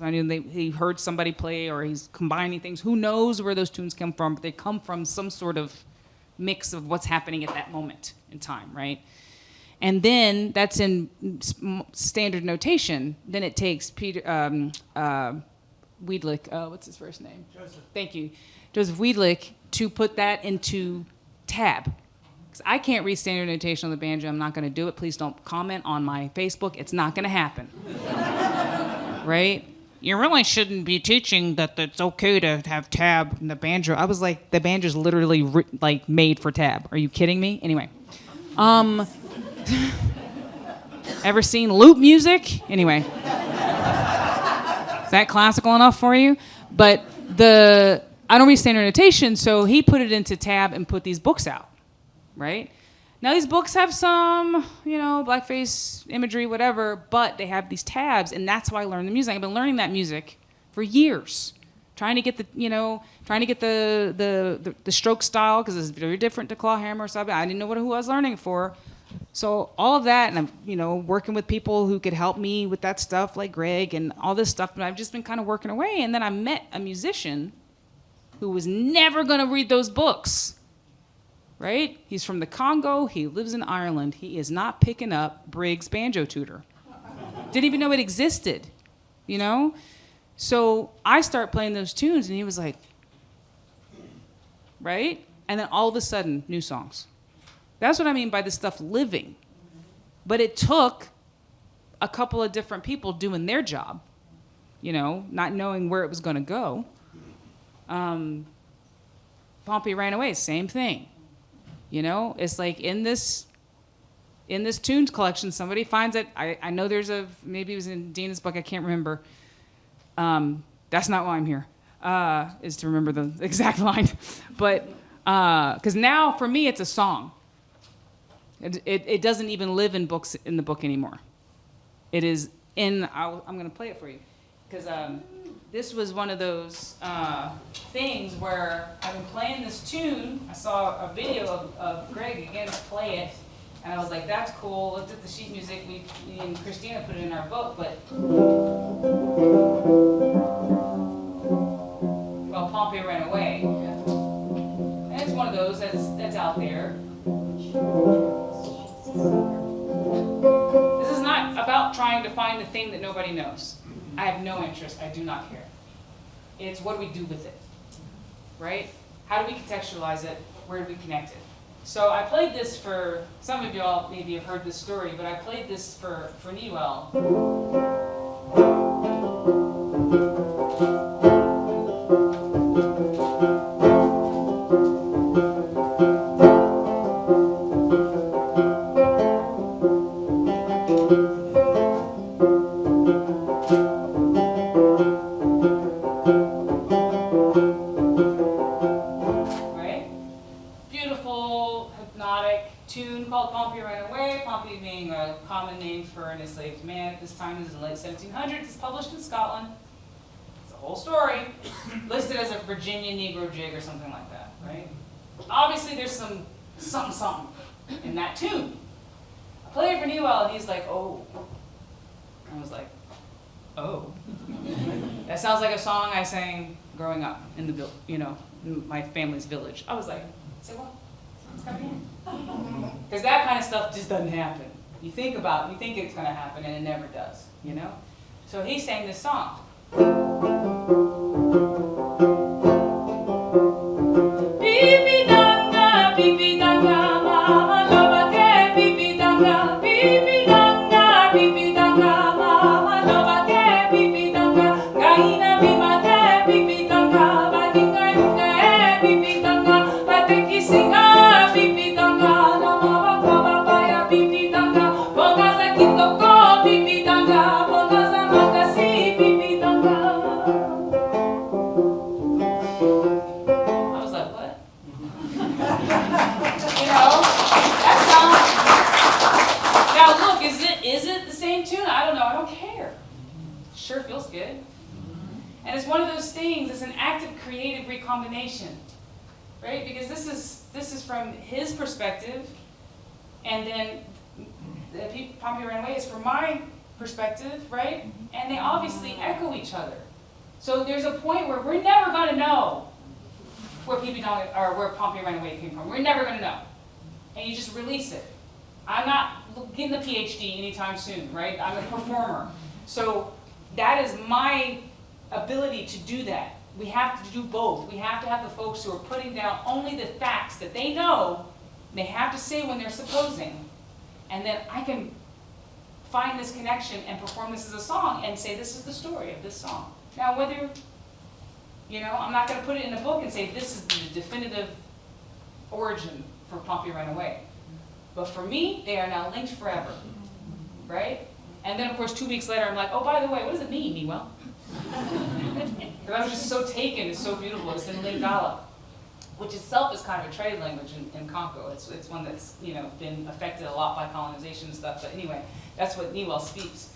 He heard somebody play, or he's combining things. Who knows where those tunes come from? But they come from some sort of mix of what's happening at that moment in time, right? And then that's in standard notation. Then it takes Peter Wiedlich, what's his first name? Joseph. Thank you. Joseph Wiedlich to put that into tab. Because I can't read standard notation on the banjo. I'm not going to do it. Please don't comment on my Facebook. It's not going to happen. Right? You really shouldn't be teaching that it's okay to have tab in the banjo. I was like, the banjo's literally made for tab. Are you kidding me? Anyway. Ever seen loop music? Anyway. Is that classical enough for you? But I don't read standard notation, so he put it into tab and put these books out, right? Now these books have some, blackface imagery, whatever, but they have these tabs, and that's how I learned the music. I've been learning that music for years, trying to get the stroke style, because it's very different to claw hammer or something. I didn't know who I was learning for. So all of that, and I'm, working with people who could help me with that stuff, like Greg and all this stuff, but I've just been kind of working away. And then I met a musician who was never going to read those books, right? He's from the Congo. He lives in Ireland. He is not picking up Briggs Banjo Tutor. Didn't even know it existed, So I start playing those tunes, and he was like, right? And then all of a sudden, new songs. That's what I mean by this stuff living. But it took a couple of different people doing their job, not knowing where it was going to go. Pompey Ran Away, same thing. It's like in this tunes collection, somebody finds it. I know maybe it was in Dina's book, I can't remember. That's not why I'm here, is to remember the exact line. But, because now for me it's a song. It doesn't even live in books in the book anymore. It is in. I'm going to play it for you, because this was one of those things where I've been playing this tune. I saw a video of Greg again play it, and I was like, "That's cool." Looked at the sheet music. Me and Christina put it in our book, but well, Pompey ran away, and it's one of those that's out there. This is not about trying to find the thing that nobody knows. I have no interest. I do not care. It's what do we do with it, right? How do we contextualize it? Where do we connect it? So I played this for, some of y'all maybe have heard this story, but I played this for Newell. This time is in the late 1700s. It's published in Scotland. It's a whole story. Listed as a Virginia Negro jig or something like that, right? Obviously, there's some something in that tune. I play it for Newell, and he's like, "Oh." I was like, "Oh." That sounds like a song I sang growing up in the, in my family's village. I was like, "Say what? It's coming in." Because that kind of stuff just doesn't happen. You think it's going to happen, and it never does, So he sang this song. Bibi danga, mama loba ke, bibi danga, mama loba ke, bibi danga, gaina bima ke, bibi danga, badinga yunga e, bibi danga, bateki singa, bibi danga, la mama kaba baya, bibi danga. Sure feels good. And it's one of those things, it's an active creative recombination, right? Because this is from his perspective, and then Pompey Ran Away is from my perspective, right? And they obviously echo each other. So there's a point where we're never going to know where where Pompey Ran Away came from. We're never going to know. And you just release it. I'm not getting a PhD anytime soon, right? I'm a performer. So that is my ability to do that. We have to do both. We have to have the folks who are putting down only the facts that they know, they have to say when they're supposing, and then I can find this connection and perform this as a song and say this is the story of this song. Now whether, I'm not going to put it in a book and say this is the definitive origin for Pompey Ran Away. But for me, they are now linked forever, right? And then, of course, 2 weeks later, I'm like, oh, by the way, what does it mean, Newell? Because I was just so taken. It's so beautiful. It's in Lingala, which itself is kind of a trade language in Congo. It's one that's been affected a lot by colonization and stuff. But anyway, that's what Newell speaks.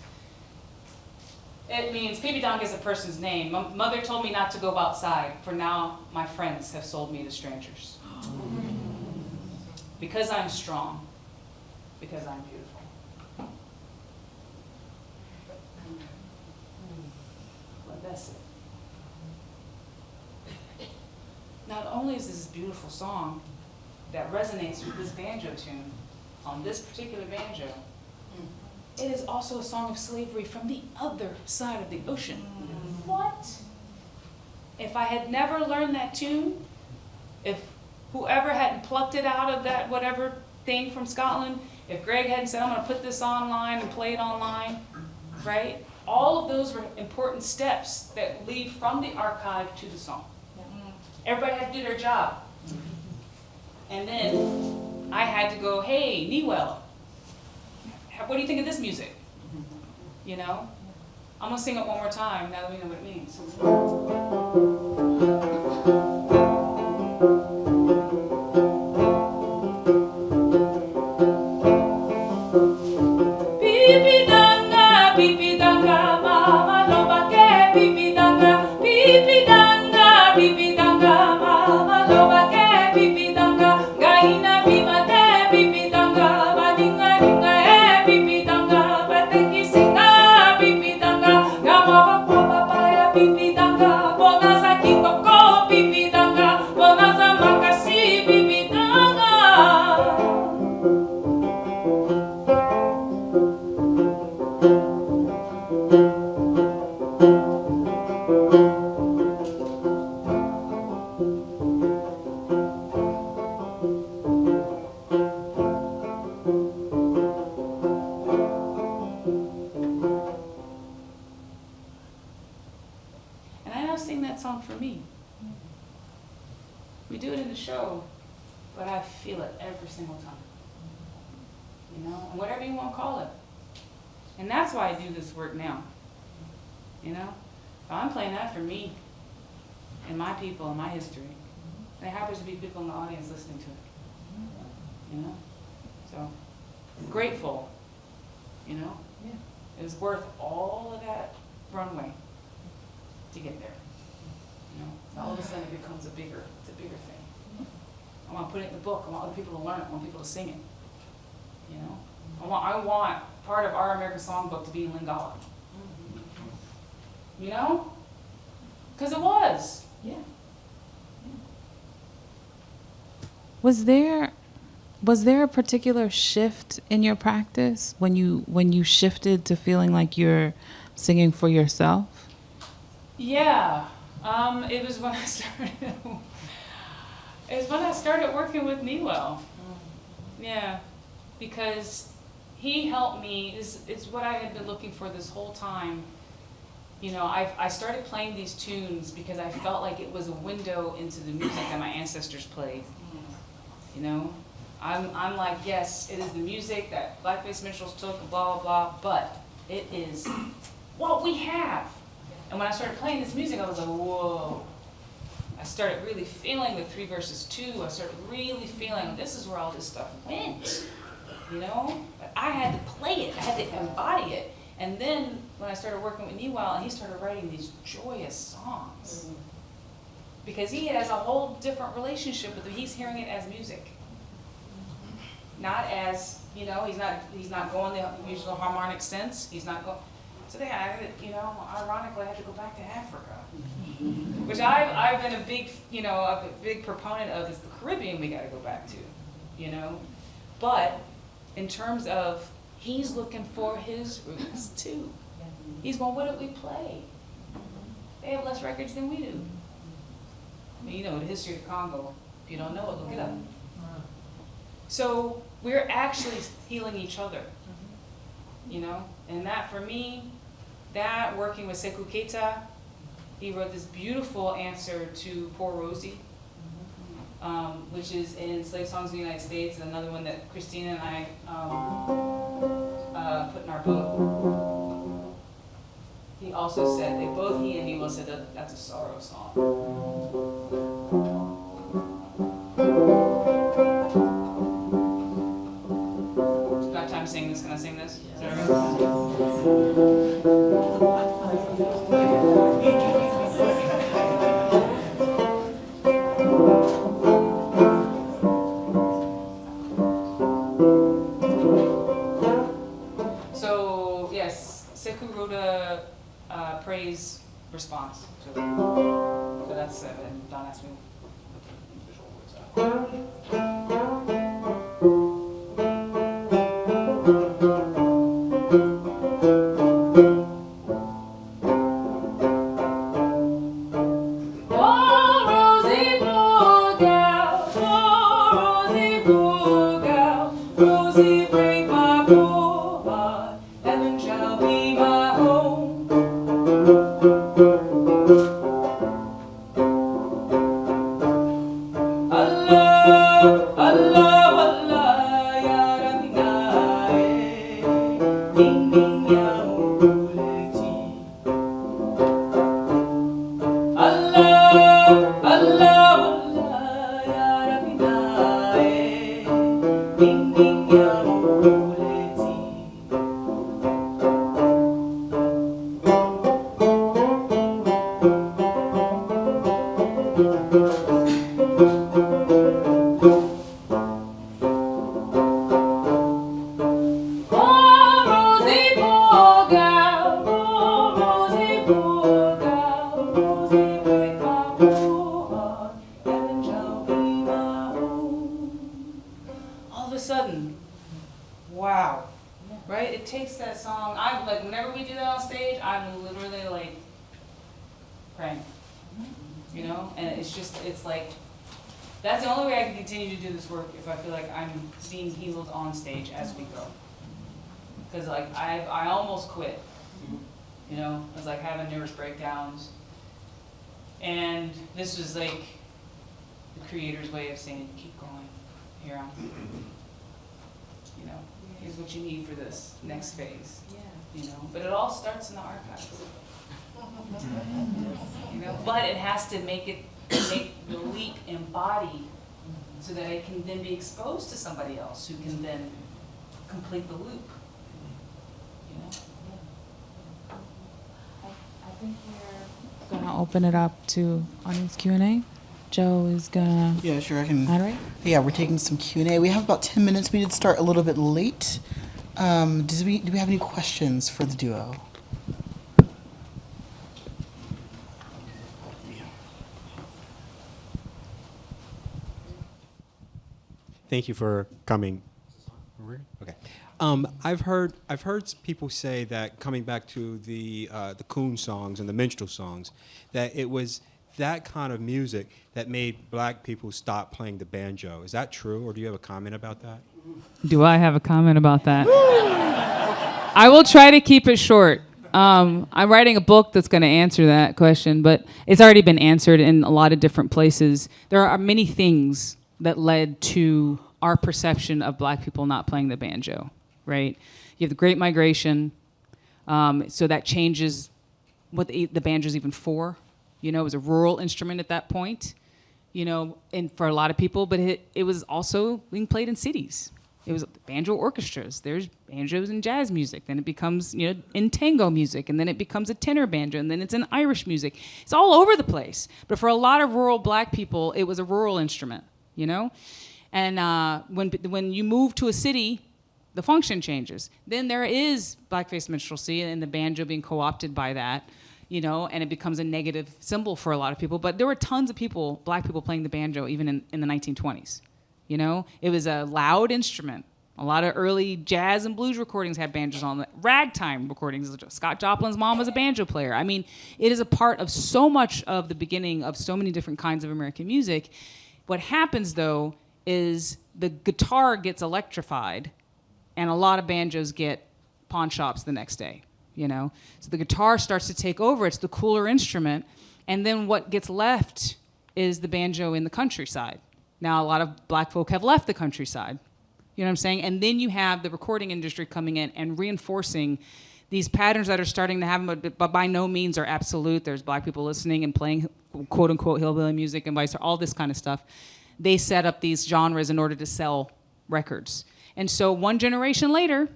It means Pipidang is a person's name. Mother told me not to go outside, for now my friends have sold me to strangers. Because I'm strong, because I'm beautiful. That's it. Not only is this a beautiful song that resonates with this banjo tune on this particular banjo, it is also a song of slavery from the other side of the ocean. What? If I had never learned that tune, if whoever hadn't plucked it out of that whatever thing from Scotland, if Greg hadn't said, I'm going to put this online and play it online, right? All of those were important steps that lead from the archive to the song. Everybody had to do their job. And then I had to go, hey, Newell, what do you think of this music? I'm going to sing it one more time now that we know what it means. bibidanga, bonaza kitoko bibidanga, bonaza makasi bibidanga. And I now sing that song for me. We do it in the show, but I feel it every single time. You know, and whatever you want to call it. And that's why I do this work now. You know, I'm playing that for me and my people and my history. And there happens to be people in the audience listening to it. You know, so I'm grateful. You know, it was worth all of that runway to get there. You know, so all of a sudden it becomes it's a bigger thing. I want to put it in the book. I want other people to learn it. I want people to sing it. You know, I want part of our American Songbook to be in Lingala. You know, because it was. Yeah. Was there a particular shift in your practice when you shifted to feeling like you're singing for yourself? Yeah, it was when I started. It was when I started working with Newell. Yeah, because he helped me. It's what I had been looking for this whole time. You know, I started playing these tunes because I felt like it was a window into the music that my ancestors played. You know, I'm like, yes, it is the music that blackface minstrels took, blah, blah, blah, but it is what we have. And when I started playing this music, I was like, whoa. I started really feeling the 3 verses 2. I started really feeling this is where all this stuff went, you know? But I had to play it. I had to embody it. And then when I started working with Newell, and he started writing these joyous songs, because he has a whole different relationship with it. He's hearing it as music, not as, you know, he's not going the musical harmonic sense. He's not going. So then, you know, ironically, I had to go back to Africa, which I've been a big proponent of. Is the Caribbean we got to go back to, you know, but in terms of he's looking for his roots too. He's going, what did we play? They have less records than we do. I mean, you know, the history of the Congo. If you don't know it, look it up. So we're actually healing each other, you know? And that, for me, that working with Sekou Keita, he wrote this beautiful answer to Poor Rosie, which is in Slave Songs in the United States, and another one that Christina and I put in our book. He also said, he and Newell said that that's a sorrow song. Got time to sing this? Can I sing this? Is that So, yes, Sekou wrote a praise response to it. So that's it. And Don asked me what the visual words are. Rosie, break my poor heart, heaven shall be my home. Allah, Allah, Allah, ya Rabina, ding ding ya muleti. Allah, Allah, Allah, ya Rabina, ding ding ya muleti. Right. You know, and it's like, that's the only way I can continue to do this work, if I feel like I'm being healed on stage as we go. Because like, I almost quit. You know, I was like having nervous breakdowns. And this was like the creator's way of saying, keep going, here I'm. You know, here's what you need for this next phase. You know, but it all starts in the archives. You know, but it has to make the leap embodied so that it can then be exposed to somebody else who can then complete the loop. You know? I think we're gonna open it up to audience Q&A. Joe is gonna Yeah, sure, I can. moderate. Yeah, we're taking some Q&A. We have about 10 minutes. We did start a little bit late. Do we have any questions for the duo? Thank you for coming. Okay. I've heard people say that, coming back to the coon songs and the minstrel songs, that it was that kind of music that made black people stop playing the banjo. Is that true, or do you have a comment about that? Do I have a comment about that? I will try to keep it short. I'm writing a book that's going to answer that question, but it's already been answered in a lot of different places. There are many things that led to our perception of black people not playing the banjo, right? You have the Great Migration, so that changes what the banjo's even for. You know, it was a rural instrument at that point, you know, and for a lot of people, but it was also being played in cities. It was banjo orchestras. There's banjos in jazz music. Then it becomes, you know, in tango music, and then it becomes a tenor banjo, and then it's in Irish music. It's all over the place. But for a lot of rural black people, it was a rural instrument, you know? And when you move to a city, the function changes. Then there is blackface minstrelsy and the banjo being co-opted by that, you know, and it becomes a negative symbol for a lot of people. But there were tons of people, black people, playing the banjo even in the 1920s. You know, it was a loud instrument. A lot of early jazz and blues recordings had banjos on them. Ragtime recordings. Scott Joplin's mom was a banjo player. I mean, it is a part of so much of the beginning of so many different kinds of American music. What happens, though, is the guitar gets electrified, and a lot of banjos get pawn shops the next day, you know? So the guitar starts to take over. It's the cooler instrument. And then what gets left is the banjo in the countryside. Now, a lot of black folk have left the countryside. You know what I'm saying? And then you have the recording industry coming in and reinforcing these patterns that are starting to happen, but by no means are absolute. There's black people listening and playing quote-unquote hillbilly music and vice versa, all this kind of stuff. They set up these genres in order to sell records. And so one generation later,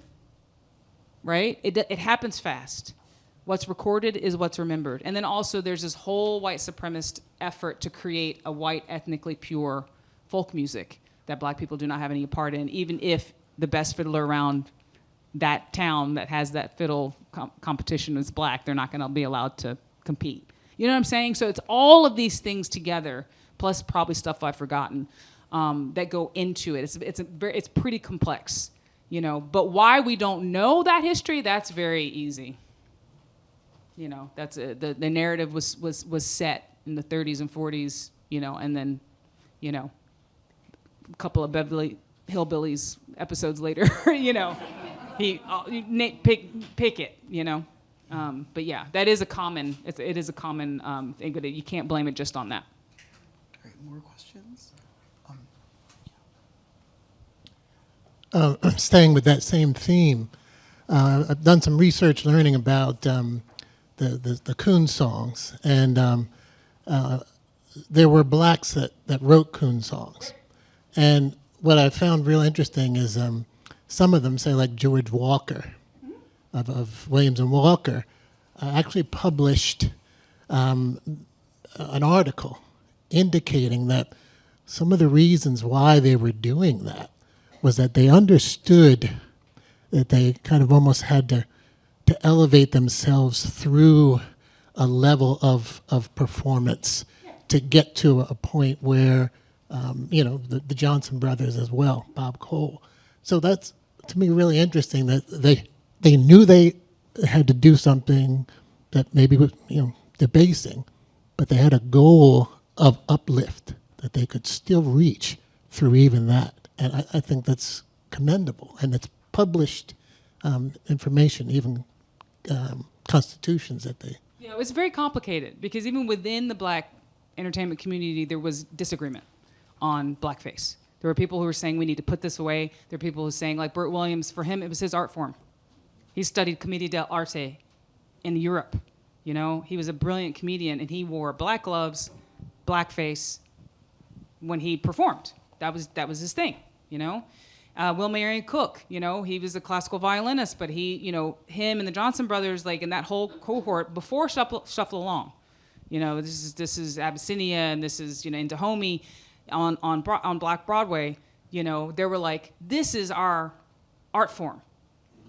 right, it happens fast. What's recorded is what's remembered. And then also there's this whole white supremacist effort to create a white, ethnically pure folk music that black people do not have any part in, even if the best fiddler around that town that has that fiddle competition is black, they're not gonna be allowed to compete. You know what I'm saying? So it's all of these things together, plus probably stuff I've forgotten, that go into it. It's pretty complex, you know. But why we don't know that history, that's very easy. You know, that's the narrative was set in the 30s and 40s, you know, and then, you know, a couple of Beverly Hillbillies episodes later, you know, pick it, you know. But yeah, that is a common. It is a common thing, but you can't blame it just on that. Great, more questions? Staying with that same theme, I've done some research learning about the coon songs, and there were blacks that wrote coon songs. And what I found real interesting is some of them, say like George Walker of Williams and Walker, actually published an article indicating that some of the reasons why they were doing that was that they understood that they kind of almost had to elevate themselves through a level of performance to get to a point where, you know, the Johnson brothers as well, Bob Cole. So that's, to me, really interesting that they knew they had to do something that maybe was, you know, debasing, but they had a goal of uplift that they could still reach through even that. And I think that's commendable. And it's published information, even constitutions that they. Yeah, it was very complicated because even within the Black entertainment community, there was disagreement on blackface. There were people who were saying we need to put this away. There were people who were saying, like Burt Williams, for him, it was his art form. He studied commedia dell'arte in Europe. You know, he was a brilliant comedian, and he wore black gloves, blackface when he performed. That was his thing, you know. Will Marion Cook, you know, he was a classical violinist, but he, you know, him and the Johnson brothers, like in that whole cohort before Shuffle Along, you know, this is Abyssinia and this is, you know, Into Homie on Black Broadway, you know, they were like, this is our art form,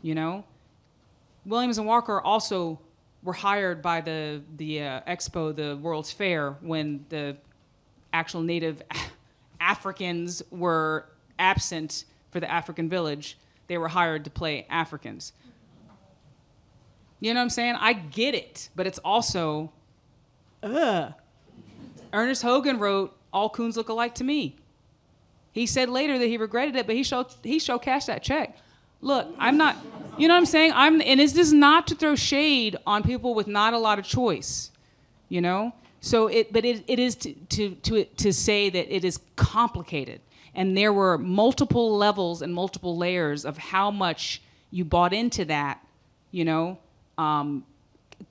you know. Williams and Walker also were hired by the expo, the World's Fair, when the actual native Africans were absent for the African village. They were hired to play Africans. You know what I'm saying? I get it, but it's also, Ernest Hogan wrote, "All coons look alike to me." He said later that he regretted it, but he showed cashed that check. Look, I'm not, you know what I'm saying? And this is not to throw shade on people with not a lot of choice, you know? So it is to say that it is complicated. And there were multiple levels and multiple layers of how much you bought into that, you know,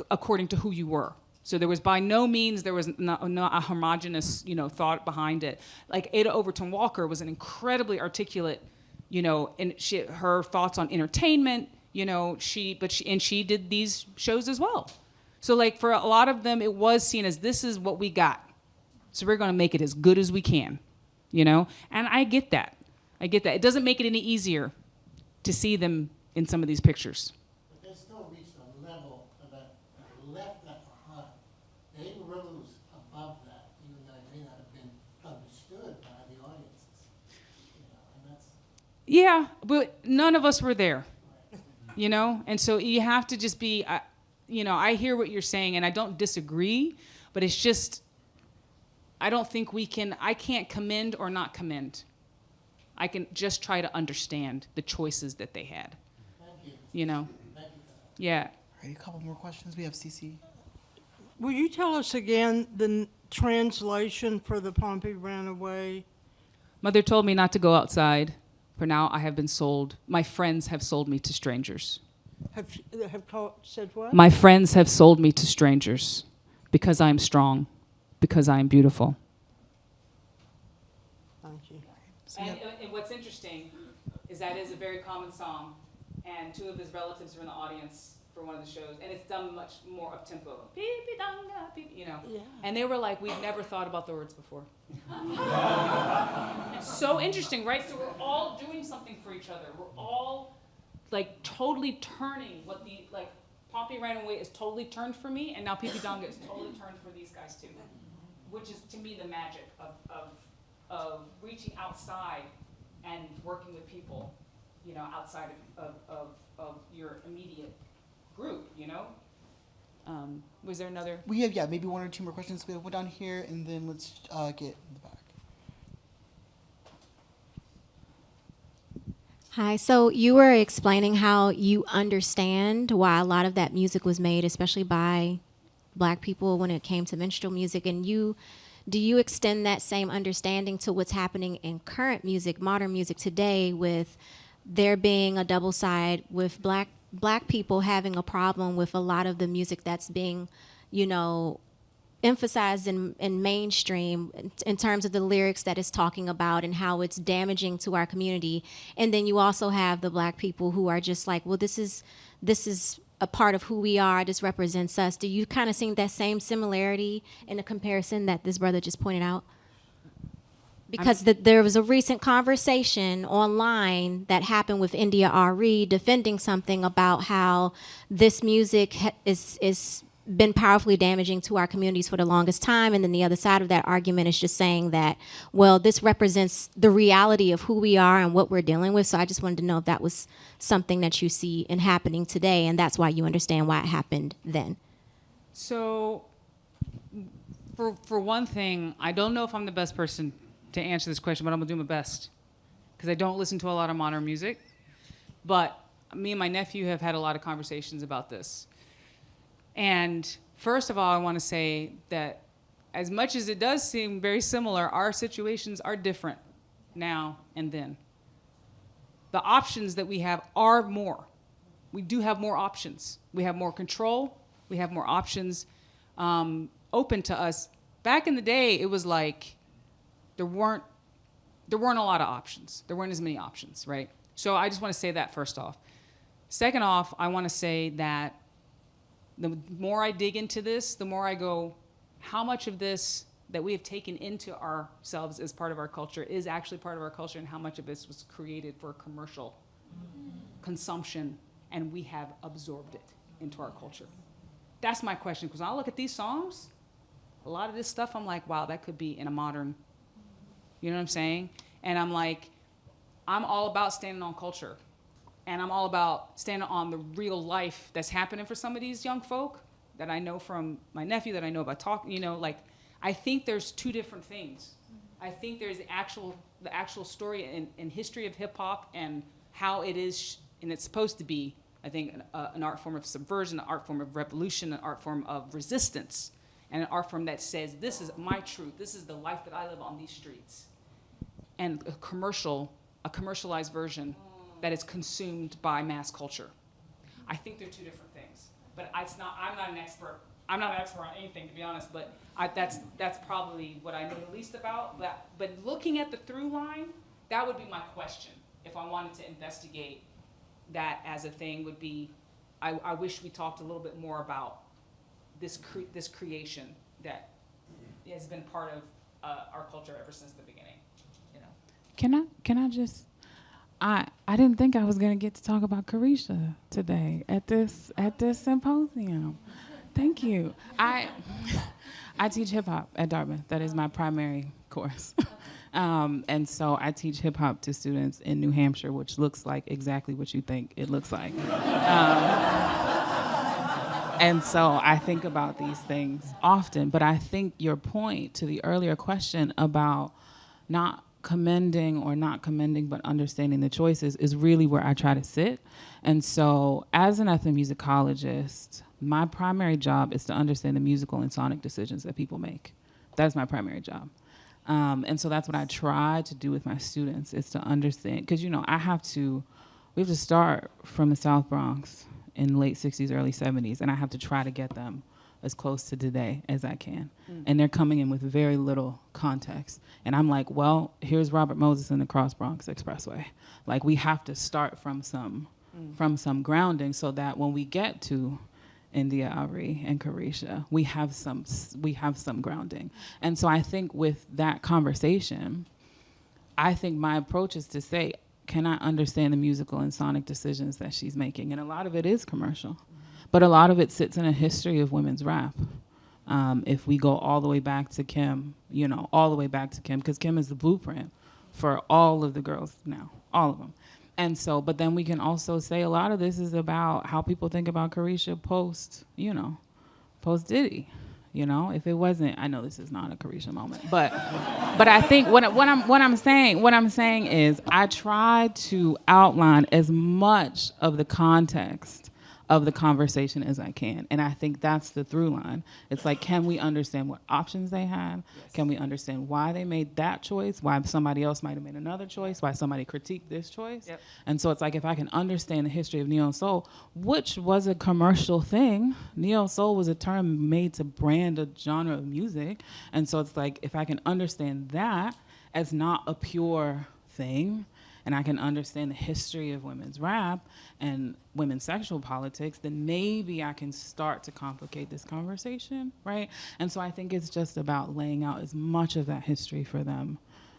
according to who you were. So there was by no means, there was not a homogenous, you know, thought behind it. Like Ada Overton Walker was an incredibly articulate, you know, and her thoughts on entertainment, you know, she did these shows as well. So like for a lot of them, it was seen as this is what we got. So we're gonna make it as good as we can, you know? And I get that. It doesn't make it any easier to see them in some of these pictures. But they still reached a level that left that behind. They rose above that, even though it may not have been understood by the audiences. You know, and that's. Yeah, but none of us were there, you know? And so you have to just be, you know, I hear what you're saying, and I don't disagree, but it's just, I don't think I can't commend or not commend. I can just try to understand the choices that they had. Thank you. You know? Thank you. Yeah. All right, a couple more questions. We have CC. Will you tell us again the translation for The Pompey Ran Away? Mother told me not to go outside. For now, I have been sold. My friends have sold me to strangers. Said what? My friends have sold me to strangers because I am strong, because I am beautiful. Thank you. And what's interesting is that is a very common song, and two of his relatives were in the audience for one of the shows, and it's done much more up-tempo. You know, Yeah. and they were like, we've never thought about the words before. So interesting, right? So we're all doing something for each other. We're all like totally turning what the, like Pompey Ran Away is totally turned for me, and now Pee Pee Donga is totally turned for these guys too, which is to me the magic of reaching outside and working with people, you know, outside of your immediate group, you know? Was there another? We have, maybe one or two more questions. We have one down here, and then let's get in the back. Hi, so you were explaining how you understand why a lot of that music was made, especially by Black people when it came to minstrel music, and do you extend that same understanding to what's happening in current music, modern music today, with there being a double side with black people having a problem with a lot of the music that's being, you know, emphasized in mainstream in terms of the lyrics that it's talking about and how it's damaging to our community. And then you also have the Black people who are just like, well, this is a part of who we are. This represents us. Do you kind of see that same similarity in the comparison that this brother just pointed out? Because there was a recent conversation online that happened with India Ari defending something about how this music is been powerfully damaging to our communities for the longest time. And then the other side of that argument is just saying that, well, this represents the reality of who we are and what we're dealing with. So I just wanted to know if that was something that you see in happening today, and that's why you understand why it happened then. So For one thing, I don't know if I'm the best person to answer this question, but I'm gonna do my best because I don't listen to a lot of modern music. But me and my nephew have had a lot of conversations about this. And first of all, I want to say that as much as it does seem very similar, our situations are different now and then. The options that we have are more. We do have more options. We have more control. We have more options open to us. Back in the day, it was like there weren't a lot of options. There weren't as many options, right? So I just want to say that first off. Second off, I want to say that the more I dig into this, the more I go, how much of this that we have taken into ourselves as part of our culture is actually part of our culture, and how much of this was created for commercial consumption, and we have absorbed it into our culture. That's my question, because when I look at these songs, a lot of this stuff, I'm like, wow, that could be in a modern, you know what I'm saying? And I'm like, I'm all about standing on culture. And I'm all about standing on the real life that's happening for some of these young folk that I know from my nephew, that I know about talking, you know, like, I think there's two different things. I think there's the actual story and history of hip hop and how it is, and it's supposed to be, I think, an art form of subversion, an art form of revolution, an art form of resistance, and an art form that says, this is my truth, this is the life that I live on these streets. And a commercialized version that is consumed by mass culture. I think they're two different things. But I'm not an expert. I'm not an expert on anything, to be honest, but that's probably what I know the least about. But looking at the through line, that would be my question. If I wanted to investigate that as a thing, would be, I wish we talked a little bit more about this creation that has been part of our culture ever since the beginning. You know. Can I just? I didn't think I was gonna get to talk about Carisha today at this symposium. Thank you. I teach hip hop at Dartmouth. That is my primary course. And so I teach hip hop to students in New Hampshire, which looks like exactly what you think it looks like. And so I think about these things often, but I think your point to the earlier question about not commending or not commending, but understanding the choices is really where I try to sit. And so as an ethnomusicologist, my primary job is to understand the musical and sonic decisions that people make. That's my primary job. And so that's what I try to do with my students, is to understand, because, you know, we have to start from the South Bronx in late 60s, early 70s, and I have to try to get them as close to today as I can. And they're coming in with very little context. And I'm like, well, here's Robert Moses and the Cross Bronx Expressway. Like, we have to start from some grounding so that when we get to India Ari and Carisha, we have some grounding. And so I think with that conversation, I think my approach is to say, can I understand the musical and sonic decisions that she's making? And a lot of it is commercial. But a lot of it sits in a history of women's rap. If we go all the way back to Kim, because Kim is the blueprint for all of the girls now, all of them. And so, but then we can also say a lot of this is about how people think about Carisha post Diddy. You know, if it wasn't, I know this is not a Carisha moment, but I think what I'm saying is I try to outline as much of the context of the conversation as I can. And I think that's the through line. It's like, can we understand what options they had? Yes. Can we understand why they made that choice? Why somebody else might have made another choice? Why somebody critiqued this choice? Yep. And so it's like, if I can understand the history of neo soul, which was a commercial thing. Neo soul was a term made to brand a genre of music. And so it's like, if I can understand that as not a pure thing, and I can understand the history of women's rap and women's sexual politics, then maybe I can start to complicate this conversation, right? And so I think it's just about laying out as much of that history for them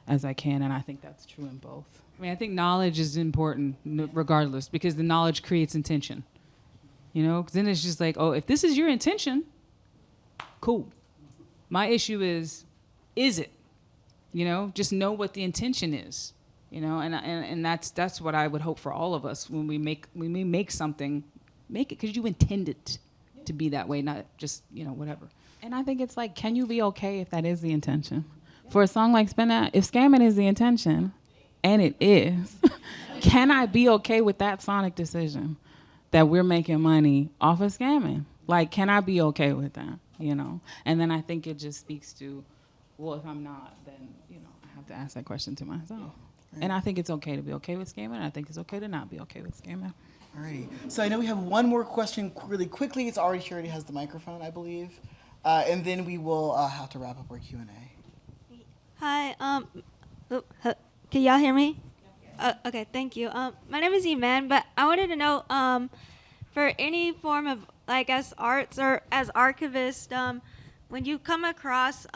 as I can, and I think that's true in both. I mean, I think knowledge is important regardless, because the knowledge creates intention. You know, because then it's just like, oh, if this is your intention, cool. My issue is it? You know, just know what the intention is. You know, and that's what I would hope for all of us when we make something, make it because you intend it to be that way, not just, you know, whatever. And I think it's like, can you be okay if that is the intention? For a song like Spin That, if scamming is the intention, and it is, can I be okay with that sonic decision that we're making money off of scamming? Like, can I be okay with that, you know? And then I think it just speaks to, well, if I'm not, then, you know, I have to ask that question to myself. And I think it's okay to be okay with scamming. I think it's okay to not be okay with scamming. Alrighty. So I know we have one more question really quickly. It's already, she already has the microphone, I believe. And then we will have to wrap up our Q&A. Hi, can y'all hear me? Okay, thank you. My name is Iman, but I wanted to know, for any form of, like, as arts or as archivists, when you come across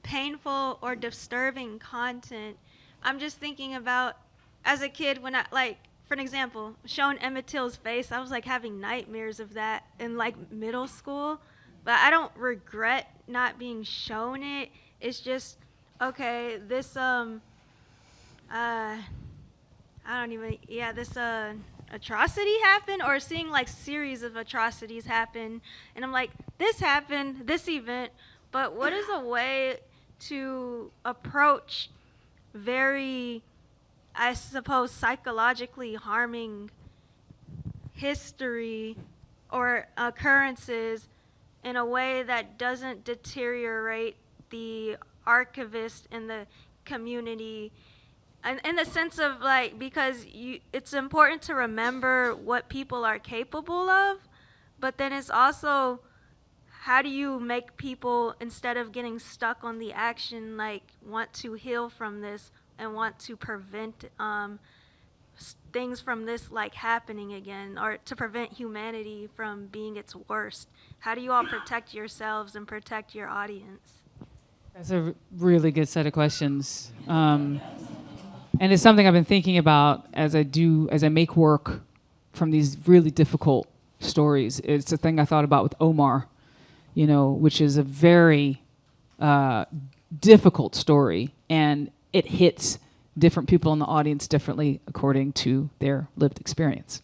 painful or disturbing content, I'm just thinking about, as a kid, when I, like, for an example, showing Emmett Till's face, I was, like, having nightmares of that in, like, middle school, but I don't regret not being shown it. It's just, okay, this, this atrocity happened, or seeing like series of atrocities happen, and I'm like, this happened, this event, but what is a way to approach very, I suppose, psychologically harming history or occurrences in a way that doesn't deteriorate the archivist and the community, and in the sense of, like, because it's important to remember what people are capable of, but then it's also, how do you make people, instead of getting stuck on the action, like, want to heal from this and want to prevent things from this, like, happening again, or to prevent humanity from being its worst? How do you all protect yourselves and protect your audience? That's a really good set of questions. And it's something I've been thinking about as I make work from these really difficult stories. It's a thing I thought about with Omar, you know, which is a very difficult story, and it hits different people in the audience differently according to their lived experience.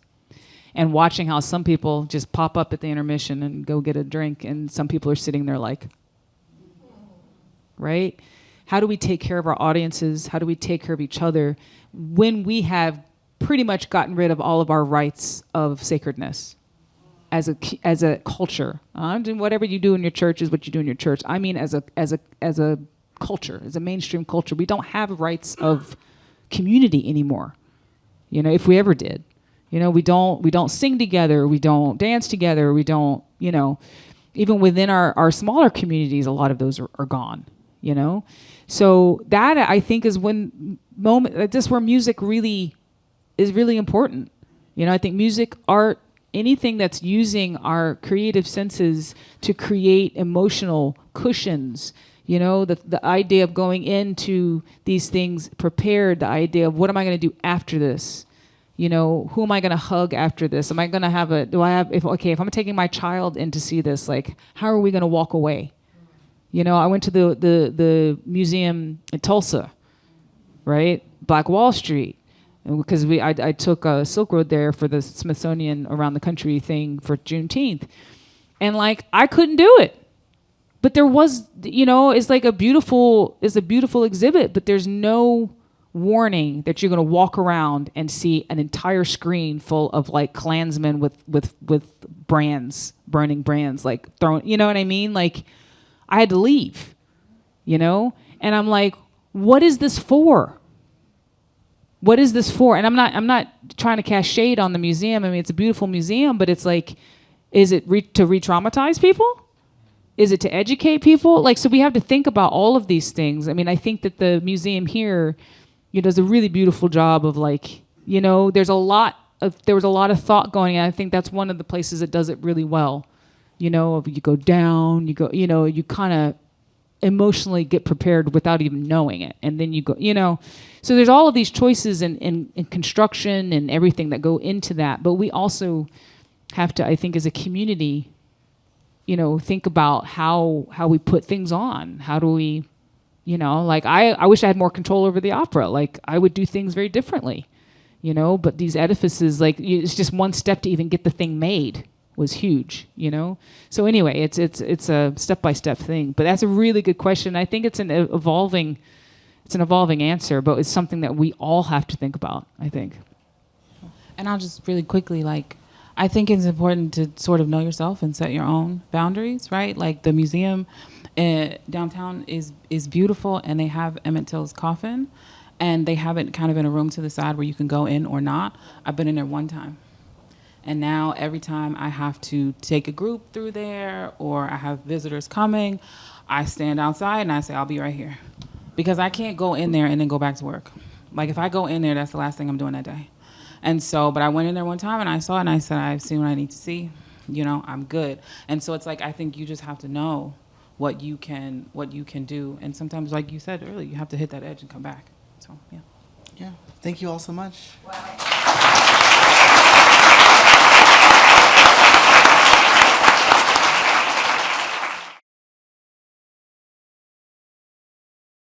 And watching how some people just pop up at the intermission and go get a drink, and some people are sitting there like, right? How do we take care of our audiences? How do we take care of each other when we have pretty much gotten rid of all of our rights of sacredness as a culture? Whatever you do in your church is what you do in your church. I mean, as a culture, as a mainstream culture, we don't have rights of community anymore. You know, if we ever did, you know, we don't sing together, we don't dance together, we don't, you know, even within our smaller communities, a lot of those are gone. You know, so that, I think, is that's where music really is really important. You know, I think music, art, anything that's using our creative senses to create emotional cushions. You know, the idea of going into these things prepared, the idea of what am I going to do after this? You know, who am I going to hug after this? Am I going to have if I'm taking my child in to see this, like, how are we going to walk away? You know, I went to the museum in Tulsa, right? Black Wall Street, because I took a Silk Road there for the Smithsonian Around the Country thing for Juneteenth, and, like, I couldn't do it, but there was, you know, it's a beautiful exhibit, but there's no warning that you're going to walk around and see an entire screen full of, like, Klansmen with burning brands, like, thrown, you know what I mean, like. I had to leave, you know? And I'm like, what is this for? What is this for? And I'm not trying to cast shade on the museum. I mean, it's a beautiful museum, but it's like, is it to re-traumatize people? Is it to educate people? Like, so we have to think about all of these things. I mean, I think that the museum here, you know, does a really beautiful job of, like, you know, there was a lot of thought going on. I think that's one of the places that does it really well. You know, you go down, you kind of emotionally get prepared without even knowing it. And then you go, you know, so there's all of these choices in construction and everything that go into that. But we also have to, I think, as a community, you know, think about how we put things on. How do we, you know, like, I wish I had more control over the opera. Like, I would do things very differently, you know, but these edifices, like, it's just one step to even get the thing made was huge, you know? So anyway, it's a step-by-step thing. But that's a really good question. I think it's an evolving answer, but it's something that we all have to think about, I think. And I'll just really quickly, like, I think it's important to sort of know yourself and set your own boundaries, right? Like the museum downtown is beautiful, and they have Emmett Till's coffin, and they have it kind of in a room to the side where you can go in or not. I've been in there one time. And now every time I have to take a group through there or I have visitors coming, I stand outside and I say, I'll be right here. Because I can't go in there and then go back to work. Like if I go in there, that's the last thing I'm doing that day. And so, but I went in there one time and I saw it and I said, I've seen what I need to see. You know, I'm good. And so it's like, I think you just have to know what you can do. And sometimes, like you said earlier, you have to hit that edge and come back. So, yeah. Yeah. Thank you all so much. Wow.